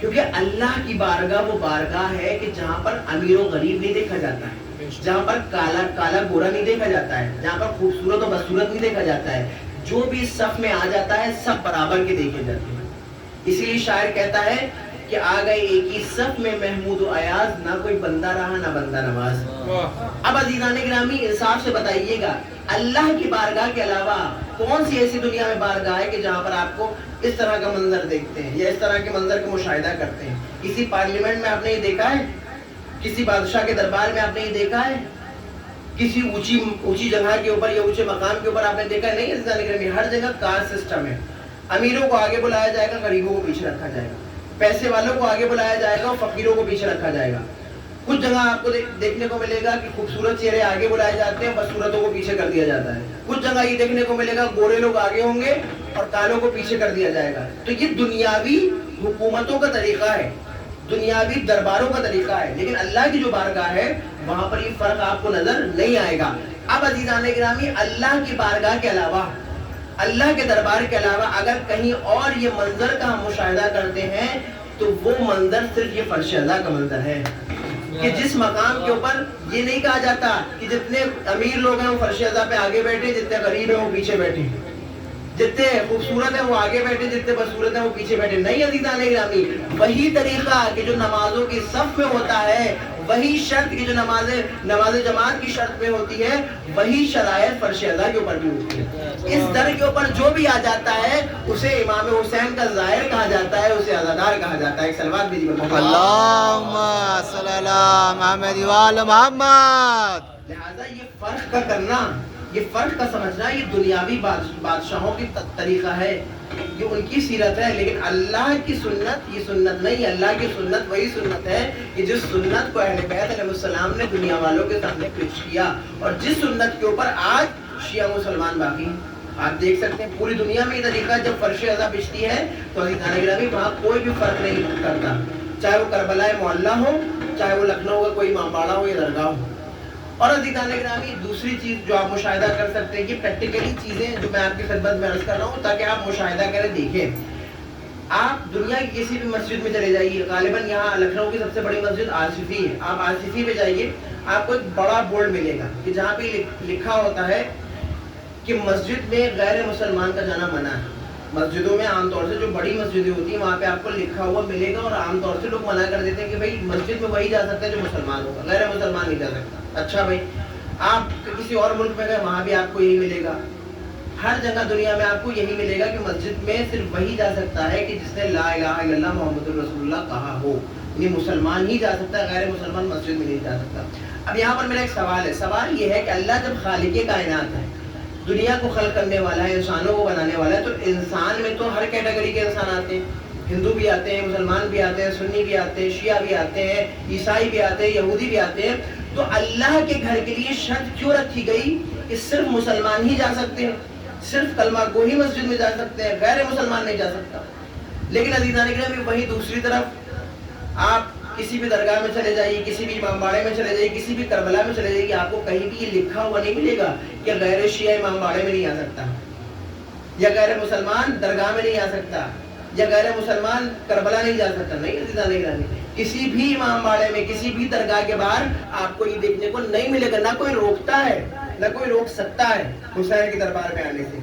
کیونکہ اللہ کی بارگاہ وہ بارگاہ ہے کہ جہاں پر امیر و غریب نہیں دیکھا جاتا ہے، جہاں پر کالا گورا نہیں دیکھا جاتا ہے، جہاں پر خوبصورت و بدصورت نہیں دیکھا جاتا ہے، جو بھی اس صف میں آ جاتا ہے سب برابر کے دیکھے جاتے ہیں. اسی لیے شاعر کہتا ہے کہ آ گئے ایک ہی صف میں محمود و ایاز، نہ کوئی بندہ رہا نہ بندہ نواز. اب عزیزان گرامی انصاف سے بتائیے گا اللہ کی بارگاہ کے علاوہ کون سی ایسی دنیا میں بارگاہ ہے کہ جہاں پر آپ کو اس طرح کا منظر دیکھتے ہیں یا اس طرح کے منظر کا مشاہدہ کرتے ہیں؟ کسی پارلیمنٹ میں آپ نے یہ دیکھا ہے؟ کسی بادشاہ کے دربار میں آپ نے یہ دیکھا ہے؟ کسی اونچی جگہ کے اوپر یا اونچے مقام کے اوپر آپ نے دیکھا ہے؟ نہیں عزیزان گرامی، ہر جگہ کاسٹ سسٹم ہے. امیروں کو آگے بلایا جائے گا، غریبوں کو پیچھے رکھا جائے گا. پیسے والوں کو آگے بلایا جائے گا اور فقیروں کو پیچھے رکھا جائے گا. کچھ جگہ آپ کو دیکھنے کو ملے گا کہ خوبصورت چہرے آگے بلائے جاتے ہیں، بدصورتوں کو پیچھے کر دیا جاتا ہے. کچھ جگہ یہ دیکھنے کو ملے گا گورے لوگ آگے ہوں گے اور کالوں کو پیچھے کر دیا جائے گا. تو یہ دنیاوی حکومتوں کا طریقہ ہے، دنیاوی درباروں کا طریقہ ہے. لیکن اللہ کی جو بارگاہ ہے وہاں پر یہ فرق آپ کو نظر نہیں آئے گا. اب عزیزان گرامی اللہ کی بارگاہ کے علاوہ، اللہ کے دربار کے علاوہ اگر کہیں اور یہ منظر کا ہم مشاہدہ کرتے ہیں تو وہ منظر صرف یہ فرش ازاں کا منظر ہے کہ جس مقام کے اوپر یہ نہیں کہا جاتا کہ جتنے امیر لوگ ہیں وہ فرش ازاں پہ آگے بیٹھے، جتنے غریب ہیں وہ پیچھے بیٹھے، جتنے خوبصورت ہیں وہ آگے بیٹھے، جتنے بدصورت ہیں وہ پیچھے بیٹھے. نہیں عزیزان گرامی، وہی طریقہ کہ جو نمازوں کی صف میں ہوتا ہے، وہی شرط کی جو نماز جماعت کی شرط میں ہوتی ہے، وہی شرائط فرش ازاں کے اوپر بھی ہوتی ہے. اس در کے اوپر جو بھی آ جاتا ہے اسے امام حسین کا زائر کہا جاتا ہے، اسے عزادار کہا جاتا ہے. ایک سلوات بھی اللہم صلی اللہ محمد وآل محمد. لہذا یہ فرق کا کرنا، یہ فرق کا سمجھنا، یہ دنیاوی بادشاہوں کی طریقہ ہے، یہ ان کی سیرت ہے. لیکن اللہ کی سنت یہ سنت نہیں. اللہ کی سنت وہی سنت ہے کہ جس سنت کو اہل بیت علیہ السلام نے دنیا والوں کے سامنے پیش کیا، اور جس سنت کے اوپر آج شیعہ مسلمان باقی ہیں. آپ دیکھ سکتے ہیں پوری دنیا میں یہ طریقہ جب فرش ازاں بچتی ہے تو عزیزان گرامی وہاں کوئی بھی فرق نہیں کرتا، چاہے وہ کربلا معلیٰ ہو، چاہے وہ لکھنؤ کا کوئی امام باڑہ ہو یا درگاہ ہو. اور عزیزان گرامی دوسری چیز جو آپ مشاہدہ کر سکتے ہیں، یہ پریکٹیکلی چیزیں جو میں آپ کی خدمت میں عرض کر رہا ہوں تاکہ آپ مشاہدہ کریں. دیکھیں آپ دنیا کی کسی بھی مسجد میں چلے جائیے، غالباً یہاں لکھنؤ کی سب سے بڑی مسجد آصفی ہے، آپ آصفی پہ جائیے آپ کو ایک بڑا بورڈ ملے گا کہ جہاں پہ لکھا ہوتا ہے کہ مسجد میں غیر مسلمان کا جانا منع ہے. مسجدوں میں عام طور سے جو بڑی مسجدیں ہوتی ہیں وہاں پہ آپ کو لکھا ہوا ملے گا، اور عام طور سے لوگ منع کر دیتے ہیں کہ بھائی مسجد میں وہی جا سکتا ہے جو مسلمان ہوگا، غیر مسلمان نہیں جا سکتا. اچھا بھائی، آپ کسی اور ملک میں گئے وہاں بھی آپ کو یہی ملے گا. ہر جگہ دنیا میں آپ کو یہی ملے گا کہ مسجد میں صرف وہی جا سکتا ہے کہ جس نے لا الہ الا اللہ محمد رسول اللہ کہا ہو. یعنی مسلمان ہی جا سکتا ہے، غیر مسلمان مسجد میں نہیں جا سکتا. اب یہاں پر میرا ایک سوال ہے، سوال یہ ہے کہ اللہ جب خالق کائنات ہے، دنیا کو خلق کرنے والا ہے، انسانوں کو بنانے والا ہے، تو انسان میں تو ہر کیٹیگری کے انسان آتے ہیں. ہندو بھی آتے ہیں، مسلمان بھی آتے ہیں، سنی بھی آتے ہیں، شیعہ بھی آتے ہیں، عیسائی بھی آتے ہیں، یہودی بھی آتے ہیں. تو اللہ کے گھر کے لیے شرط کیوں رکھی گئی کہ صرف مسلمان ہی جا سکتے ہیں، صرف کلمہ گو ہی مسجد میں جا سکتے ہیں، غیر مسلمان نہیں جا سکتا؟ لیکن عزیزان گرامی وہیں دوسری طرف آپ کسی بھی درگاہ میں چلے جائیے، کسی بھی امام باڑے میں چلے جائیے، کسی بھی کربلا میں چلے جائیے، آپ کو کہیں بھی یہ لکھا ہوا نہیں ملے گا کہ غیر شیعہ امام باڑے میں نہیں آ سکتا، یا غیر مسلمان درگاہ میں نہیں آ سکتا، یا غیر مسلمان کربلا نہیں جا سکتا. نہیں عزیزان گرامی، کسی بھی امام باڑے میں، کسی بھی درگاہ کے باہر آپ کو یہ دیکھنے کو نہیں ملے گا. نہ کوئی روکتا ہے، نہ کوئی روک سکتا ہے حسین کے دربار میں آنے سے.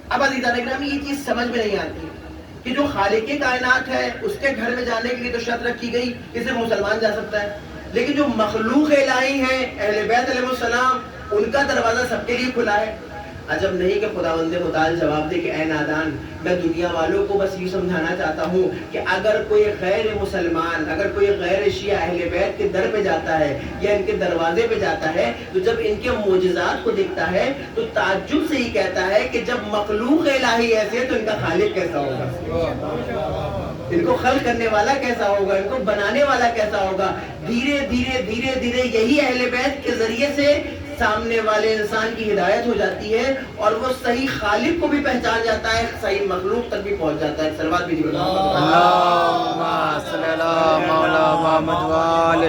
اب عزیزان گرامی یہ چیز سمجھ میں نہیں آتی کہ جو خالق کائنات ہے اس کے گھر میں جانے کے لیے تو شرط رکھی گئی کہ صرف مسلمان جا سکتا ہے، لیکن جو مخلوق الہی ہیں اہل بیت علیہ السلام، ان کا دروازہ سب کے لیے کھلا ہے. عجب نہیں کہ خداوند متعال جواب دے کہ اے نادان، میں دنیا والوں کو بس یہ سمجھانا چاہتا ہوں کہ اگر کوئی غیر مسلمان، اگر کوئی غیر شیعہ اہل بیت کے در پہ جاتا ہے یا ان کے دروازے پہ جاتا ہے تو جب ان کے معجزات کو دیکھتا ہے تو تعجب سے ہی کہتا ہے کہ جب مخلوق الہی ایسے ہے تو ان کا خالق کیسا ہوگا، ان کو خلق کرنے والا کیسا ہوگا، ان کو بنانے والا کیسا ہوگا. دھیرے دھیرے دھیرے دھیرے یہی اہل بیت کے ذریعے سے سامنے والے انسان کی ہدایت ہو جاتی ہے اور وہ صحیح خالق کو بھی پہچان جاتا ہے، صحیح مخلوق تک بھی پہنچ جاتا ہے. سلوات بھی اللہم صلی اللہ مولا محمد وآل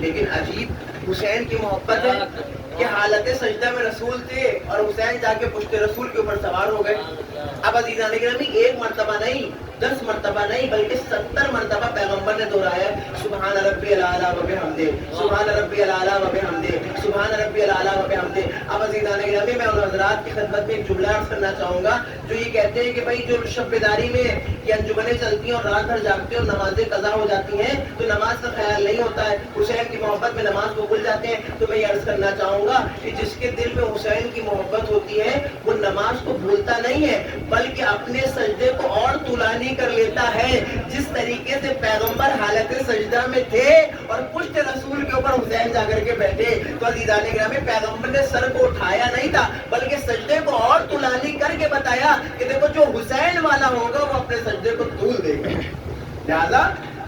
لیکن عجیب حسین کی محبت ہے کہ حالت سجدہ میں رسول تھے اور حسین جا کے پشت رسول کے اوپر سوار ہو گئے. اب عزیزان گرامی ایک مرتبہ نہیں 10 مرتبہ نہیں بلکہ 70 مرتبہ پیغمبر نے دہرایا سبحان ربی الاعلیٰ و بحمدہ، سبحان ربی الاعلیٰ و بحمدہ، سبحان ربی الاعلیٰ و بحمدہ. اب عزیزان گرامی میں ان حضرات کی خدمت میں ایک جملہ عرض کرنا چاہوں گا جو یہ کہتے ہیں کہ بھائی جو شب بیداری میں یہ انجمنیں چلتی ہیں اور رات بھر جاگتے ہیں اور نمازیں قضا ہو جاتی ہیں تو نماز کا خیال نہیں ہوتا ہے، حسین کی محبت میں نماز کو بھول جاتے ہیں. تو میں یہ عرض کرنا چاہوں گا کہ جس کے دل میں حسین کی محبت ہوتی ہے وہ نماز کو بھولتا نہیں ہے بلکہ اپنے سجدے کو اور طولانی کر لیتا ہے. جس طریقے سے پیغمبر حالت سجدہ میں تھے اور پشت رسول کے اوپر حسین جا کر کے بیٹھے تو عزیزان گرامی پیغمبر نے سر کو اٹھایا نہیں تھا بلکہ سجدے کو اور طولانی کر کے بتایا کہ دیکھو جو حسین والا ہوگا وہ اپنے سجدے کو طول دے گا. لہذا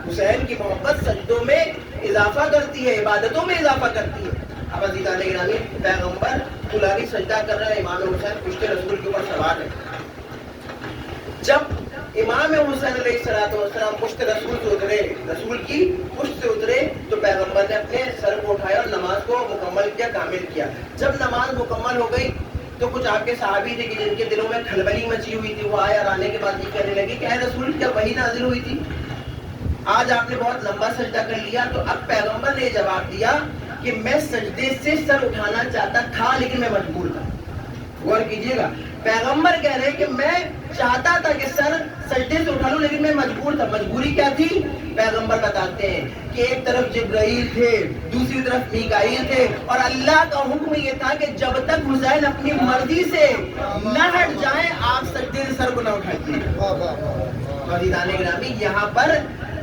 حسین کی محبت سجدوں میں اضافہ کرتی ہے، عبادتوں میں اضافہ کرتی ہے. اب عزیزان گرامی پیغمبر طولانی سجدہ کر رہے ہیں، امام حسین پشت رسول کے اوپر سوار ہے. جب امام حسین علیہ السلام پشت رسول سے اترے، رسول کی پشت سے اترے تو پیغمبر نے اپنے سر کو اٹھایا اور نماز کو مکمل کیا، کامل کیا. جب نماز مکمل ہو گئی تو کچھ آپ کے صحابی تھے کہ جن کے دلوں میں کھلبلی مچی ہوئی تھی، وہ آئے اور آنے کے بعد یہ کہنے لگے کہ اے رسول کیا وحی نازل ہوئی تھی؟ آج آپ نے بہت لمبا سجدہ کر لیا. تو اب پیغمبر نے یہ جواب دیا کہ میں سجدے سے سر اٹھانا چاہتا تھا لیکن میں مجبور تھا. غور کیجئے گا، پیغمبر کہہ رہے کہ میں چاہتا تھا کہ سر سجدے سے اٹھا لوں لیکن میں مجبور تھا. مجبوری کیا تھی؟ پیغمبر بتاتے ہیں کہ ایک طرف جبرائیل تھے، دوسری طرف میکائیل تھے اور اللہ کا حکم یہ تھا کہ جب تک حسین اپنی مرضی سے نہ ہٹ جائیں آپ سجدے سے سر کو نہ اٹھائیے. عزیزان گرامی یہاں پر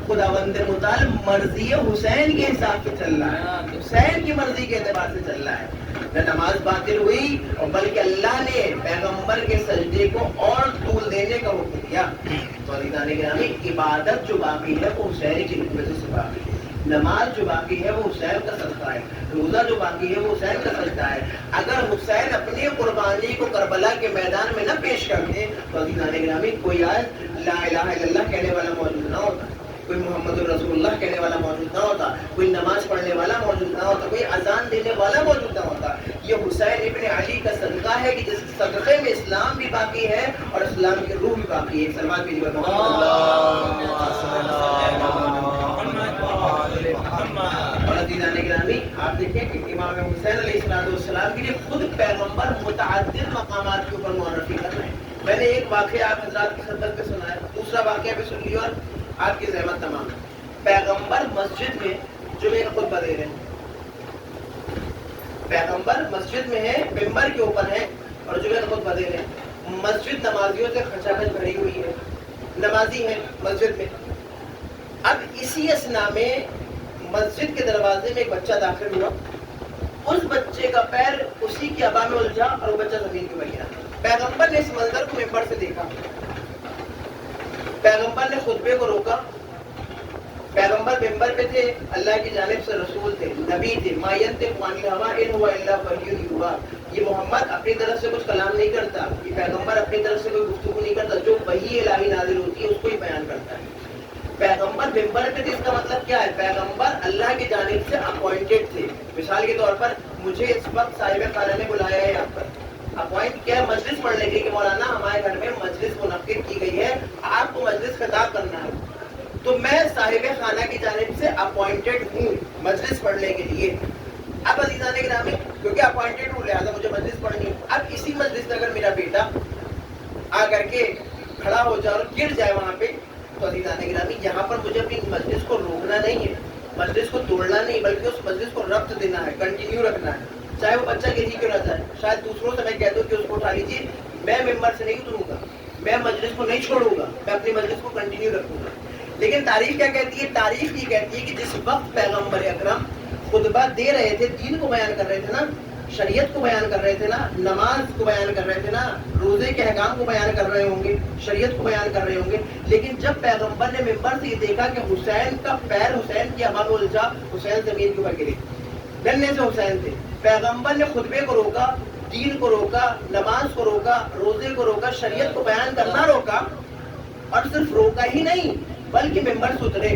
خداوند متعال مرضی حسین کے حساب سے چل رہا ہے، حسین کی مرضی کے اعتبار سے چل رہا ہے. نہ نماز باطل ہوئی اور بلکہ اللہ نے پیغمبر کے سجدے کو اور طول دینے کا حکم دیا. تو عزیزان گرامی عبادت جو باقی ہے وہ حسین کی وجہ سے باقی ہے، نماز جو باقی ہے وہ حسین کا صدقہ ہے، روزہ جو باقی ہے وہ حسین کا سجدہ ہے. اگر حسین اپنی قربانی کو کربلا کے میدان میں نہ پیش کرتے تو عزیزان گرامی کوئی آج لا الہ الا اللہ کہنے والا موجود نہ ہوتا، کوئی محمد الرسول اللہ کہنے والا موجود نہ ہوتا، کوئی نماز پڑھنے والا موجود نہ ہوتا، کوئی اذان دینے والا موجود نہ ہوتا. یہ حسین ابن علی کا صدقہ ہے کہ جس صدقے میں اسلام بھی باقی ہے اور اسلام کی روح بھی باقی ہے. سلوات بھی اور عزیزان گرامی آپ دیکھیں کہ امام حسین علیہ السلام کے لیے خود پیغمبر متعدد مقامات کے اوپر معرفی کر رہے ہیں. میں نے ایک واقعہ آپ حضرات کی خدمت میں سنایا، دوسرا واقعہ بھی سن لیا اور آپ کی زحمت تمام. پیغمبر مسجد میں جمعے کا خطبہ دے رہے ہیں، پیغمبر مسجد میں ہے، ممبر کے اوپر ہے اور جمعے کا خطبہ دے رہے ہیں. مسجد نمازیوں سے کھچاکھچ بھری ہوئی ہے، نمازی ہیں مسجد میں. اب اسی اسنا میں مسجد کے دروازے میں ایک بچہ داخل ہوا، اس بچے کا پیر اسی کی ابا میں الجھا اور وہ بچہ زمین پہ گرا. پیغمبر نے اس منظر کو ممبر سے دیکھا، پیغمبر نے خطبے کو روکا. پیغمبر ممبر پہ تھے، اللہ کی جانب سے رسول تھے، نبی تھے. ما ينطق عن الهوى ان هو الا وحی یوحی. یہ محمد اپنی طرف سے کچھ کلام نہیں کرتا، یہ پیغمبر اپنی طرف سے کوئی گفتگو نہیں کرتا، جو وحی الہی نازل ہوتی ہے اس کو ہی بیان کرتا ہے. پیغمبر ممبر پہ تھے، اس کا مطلب کیا ہے؟ پیغمبر اللہ کی جانب سے اپوائنٹڈ تھے. مثال کے طور پر مجھے اس وقت صاحب خانہ نے بلایا ہے یہاں پر، اپوائنٹ کیا ہے مجلس پڑھنے کے کہ مولانا ہمارے گھر میں مجلس منعقد کی گئی ہے، آپ کو مجلس خطاب کرنا ہے. تو میں صاحب خانہ کی جانب سے اپوائنٹڈ ہوں مجلس پڑھنے کے لیے. اب عزیزان گرامی کیونکہ اپوائنٹڈ ہوں لہٰذا مجھے مجلس پڑھنی ہے. اب اسی مجلس میں اگر میرا بیٹا آ کر کے کھڑا ہو جائے اور گر جائے وہاں پہ تو عزیزان گرامی یہاں پر مجھے اپنی مجلس کو روکنا نہیں ہے، مجلس کو توڑنا نہیں بلکہ اس مجلس کو ربط دینا ہے، کنٹینیو رکھنا ہے، چاہے وہ بچہ کسی کیوں نہ جائے. شاید دوسروں سے میں کہہ دوں کہ اس کو اٹھا لیجیے، میں ممبر سے نہیں اتروں گا، میں مجلس کو نہیں چھوڑوں گا، میں اپنی مجلس کو کنٹینیو رکھوں گا. لیکن تاریخ کیا کہتی ہے؟ تاریخ یہ کہتی ہے کہ جس وقت پیغمبر اکرم خطبہ دے رہے تھے، دین کو بیان کر رہے تھے نا، شریعت کو بیان کر رہے تھے نا، نماز کو بیان کر رہے تھے نا، روزے کے احکام کو بیان کر رہے ہوں گے، شریعت کو بیان کر رہے ہوں گے. لیکن جب پیغمبر نے ممبر سے یہ دیکھا کہ حسین کا پیر حسین کی ابا میں الجھا، حسین زمین کے اوپر گرے، گرنے سے حسین تھے. پیغمبر نے خطبے کو روکا، دین کو روکا، نماز کو روکا، روزے کو روکا، شریعت کو بیان کرنا روکا، اور صرف روکا ہی نہیں بلکہ ممبر سے اترے.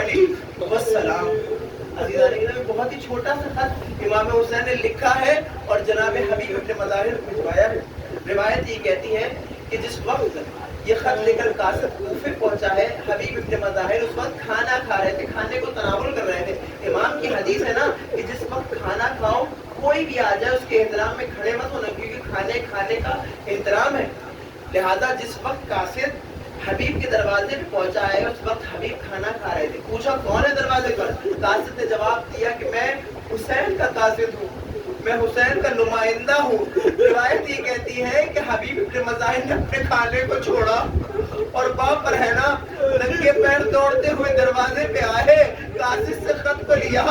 علیہ السلام. عزیزان گرامی بہت ہی چھوٹا سا خط امام حسین نے لکھا ہے اور جناب حبیب ابن مظاہر کو بھجوایا ہے. روایت یہ کہتی ہے کہ جس وقت یہ خط لے کر قاصد کوفے پہنچا ہے حبیب ابن مظاہر اس وقت کھانا کھا رہے تھے, کھانے کو تناول کر رہے تھے. امام کی حدیث ہے نا کہ جس وقت کھانا کھاؤ کوئی بھی آ جائے اس کے احترام میں کھڑے مت ہونا, کیونکہ کھانے کا احترام ہے. لہذا جس وقت قاصد حبیب کے دروازے پہ پہنچا ہے اس وقت حبیب کھانا کھا رہے تھے. پوچھا کون ہے دروازے پر؟ قاصد نے جواب دیا کہ میں حسین کا قاصد ہوں, میں حسین کا نمائندہ ہوں. روایت یہ کہتی ہے کہ حبیب ابن مظاہر نے اپنے کھانے کو چھوڑا اور باپ پر ہے نا ننگے پیر دوڑتے ہوئے دروازے پہ آئے, قاصد سے خط کو لیا,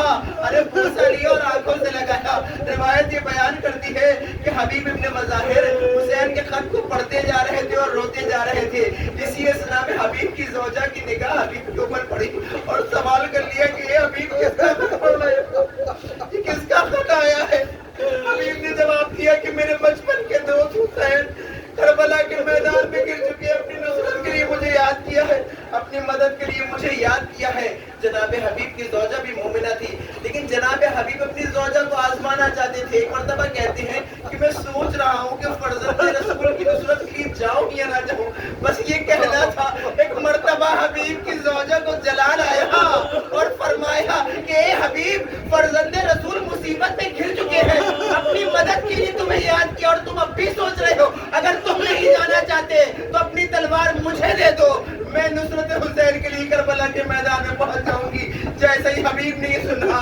ارے بوسا لیا اور آنکھوں سے لگایا. روایت یہ بیان کرتی ہے کہ حبیب ابن مظاہر حسین کے خط کو پڑھتے جا رہے تھے اور روتے جا رہے تھے. اسی اسنا میں حبیب کی زوجہ کی نگاہ حبیب کے اوپر پڑی اور سوال کر لیا کہ یہ حبیب کس کا خط پڑھ رہا ہے, یہ کس کا خط آیا ہے؟ حبیب نے جواب دیا کہ میرے بچپن کے دوست حسین کربلا کے میدان میں گر چکے, اپنی نصرت کے لیے مجھے یاد کیا ہے, اپنی مدد کے لیے مجھے یاد کیا ہے. جناب حبیب کی زوجہ بھی مومنہ تھی, لیکن جناب حبیب اپنی زوجہ کو آزمانا چاہتے تھے. ایک مرتبہ کہتے ہیں کہ میں سوچ رہا ہوں کہ فرزند رسول کی نصرت کے لیے جاؤں یا نہ جاؤں, بس یہ کہنا تھا. ایک مرتبہ حبیب کی زوجہ کو جلال آیا اور فرمایا کہ اے حبیب, فرزند رسول مصیبت میں گر چکے ہیں, اپنی مدد کے لیے تمہیں یاد کیا اور تم اب بھی سوچ رہے ہو اگر تم نہیں جانا چاہتے تو اپنی تلوار مجھے دے دو, میں نصرت حسین کے لیے کربلا کے میدان میں پہنچ جاؤں گی. جیسے ہی حبیب نے یہ سنا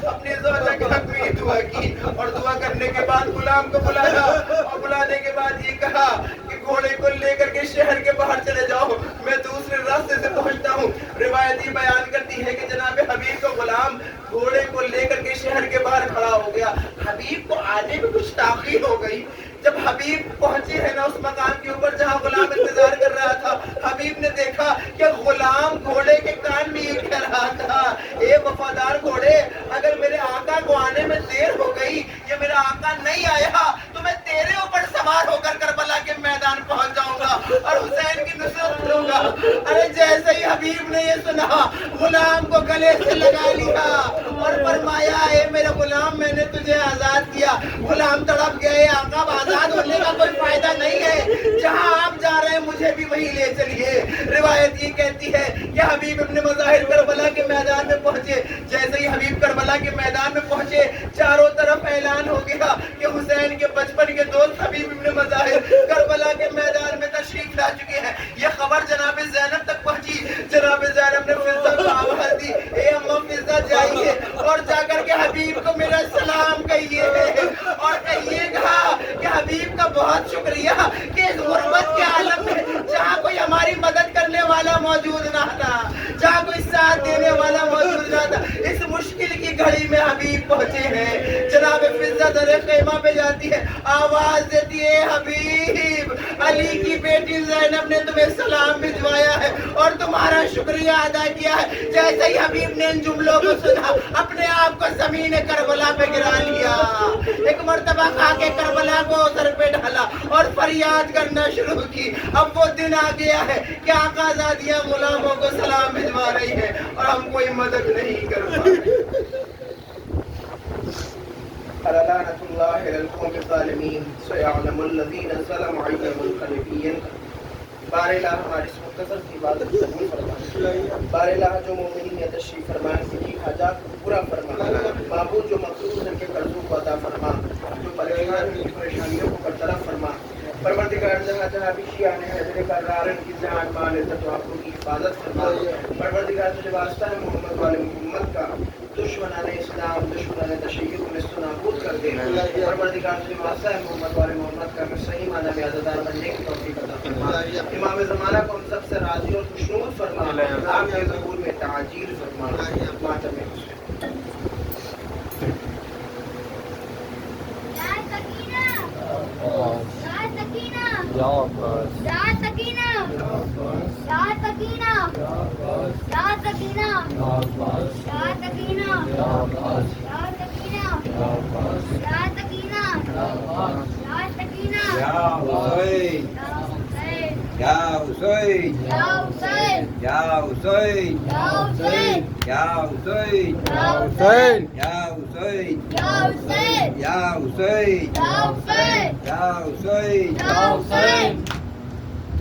اپنی زوجہ کے حق میں دعا کی اور دعا کرنے کے بعد غلام کو بلایا اور بلانے کے بعد یہ کہا کہ گھوڑے کو لے کر کے شہر کے باہر چلے جاؤ, میں دوسرے راستے سے پہنچتا ہوں. روایت یہ بیان کرتی ہے کہ جناب حبیب کو غلام گھوڑے کو لے کر کے شہر کے باہر کھڑا ہو گیا. حبیب کو آنے میں کچھ تاخیر ہو گئی. جب حبیب پہنچے ہیں نا اس مقام کے اوپر جہاں غلام انتظار کر رہا تھا, حبیب نے دیکھا کہ غلام گھوڑے کے کان میں یہ کہہ رہا تھا, اے وفادار گھوڑے, اگر میرے آقا کو آنے میں دیر ہو گئی یا میرا آقا نہیں آیا تو میں تیرے اوپر سوار ہو کر کربلا کے میدان پہنچ جاؤں گا اور حسین کی نصرت کروں گا. ارے جیسے ہی حبیب نے یہ سنا غلام کو گلے سے لگا لیا اور فرمایا, اے میرے غلام, میں نے تجھے آزاد کیا. غلام تڑپ گئے, آقا آزاد ہونے کا کوئی فائدہ نہیں ہے, جہاں آپ جا رہے ہیں مجھے بھی وہی لے چلیے. روایت یہ کہتی ہے کہ حبیب ابن مظاہر کربلا کے میدان میں پہنچے. جیسے ہی حبیب کربلا کے میدان میں پہنچے چاروں طرف اعلان ہو گیا کہ حسین کے بچپن کے دوست حبیب ابن مظاہر کربلا کے میدان میں تشریف لا چکے ہیں. یہ خبر جناب زینب تک پہنچی. جناب زینب نے فضہ کو آواز دی, اے اماں فضہ جائیے اور جا کر کے حبیب کو میرا سلام کہیے اور کہیے گا کہ حبیب کا بہت شکریہ کہ اس غربت کے عالم میں جہاں کوئی ہماری مدد کرنے والا موجود نہ تھا, جہاں کوئی ساتھ دینے والا موجود نہ تھا, اس مشکل کی گھڑی میں حبیب پہنچے ہیں. جناب فضہ در خیمہ پہ جاتی ہے, آواز دیتی ہے, حبیب, علی کی بیٹی زینب نے تمہیں سلام بھجوایا ہے اور تمہارا شکریہ ادا کیا ہے. جیسے ہی حبیب نے ان جملوں کو سنا اپنے آپ کو زمین کربلا پہ گرا لیا, ایک مرتبہ خاک کربلا کو سر پہ ڈالا اور فریاد کرنا شروع کی. اب وہ دن آ گیا ہے کہ آقا زادیاں غلاموں کو سلام بھجوا رہی ہیں اور ہم کوئی مدد نہیں کر پا رہے. لعنت اللہ علی القوم الظالمین سیعلم الذین ظلموا أی منقلب. بار الہ ہماری اس مختصر سی عبادت قبول فرما. بار الہ جو مومنین یا تشریف فرمائے ان کی حاجات کو پورا فرما. معبود جو مقصود ان کے قرضوں کو عطا فرما, جو پریشان ان کی پریشانیوں کو برطرف فرما. پروردگار جہاں جہاں بھی شیعان حیدر کرار ان کی جہاں مال عزت و آبرو کی حفاظت فرما. پروردگار تجھے واسطہ ہے محمد والے محمد کا, دشمنان اسلام دشمنان تشیع کو نست و نابود کر دے. پروردگار تجھے واسطہ ہے محمد والے محمد کا, میں صحیح معنی میں عزادار بننے کی توفیق عطا فرما. امام زمانہ کو ہم سب سے راضی اور خوشنود فرما. آپ کے ظہور میں تعجیل فرما. ماتم حسین. Ya Hussein, Ya Hussein, Ya Hussein, Ya Hussein, Ya Hussein, Ya Hussein, Ya Hussein, Ya Hussein, Ya Hussein, Ya Hussein, Ya Hussein, Ya Hussein.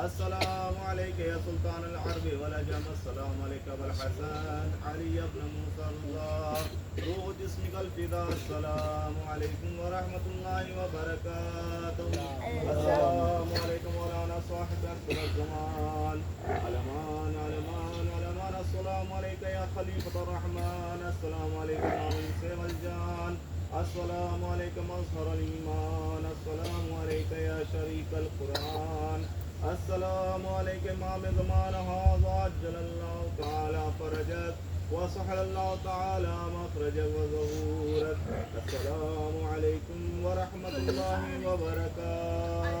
السلام عليك يا سلطان العرب والعجم، السلام عليك ابا الحسن علي بن موسى الله، روح جسمك الفداء، السلام عليكم ورحمة الله وبركاته، السلام عليكم مولانا صاحب أكبر الزمان، علمان علمان علمان، السلام عليك يا خليفة الرحمن، السلام عليك يا الإنس والجان، السلام عليك مظهر الإيمان، السلام عليك يا شريك القرآن، السلام عليك إمام زمان هذا، عجل الله تعالى فرجك وسهل الله تعالى مخرجك وظهورك، السلام عليكم ورحمة الله وبركاته.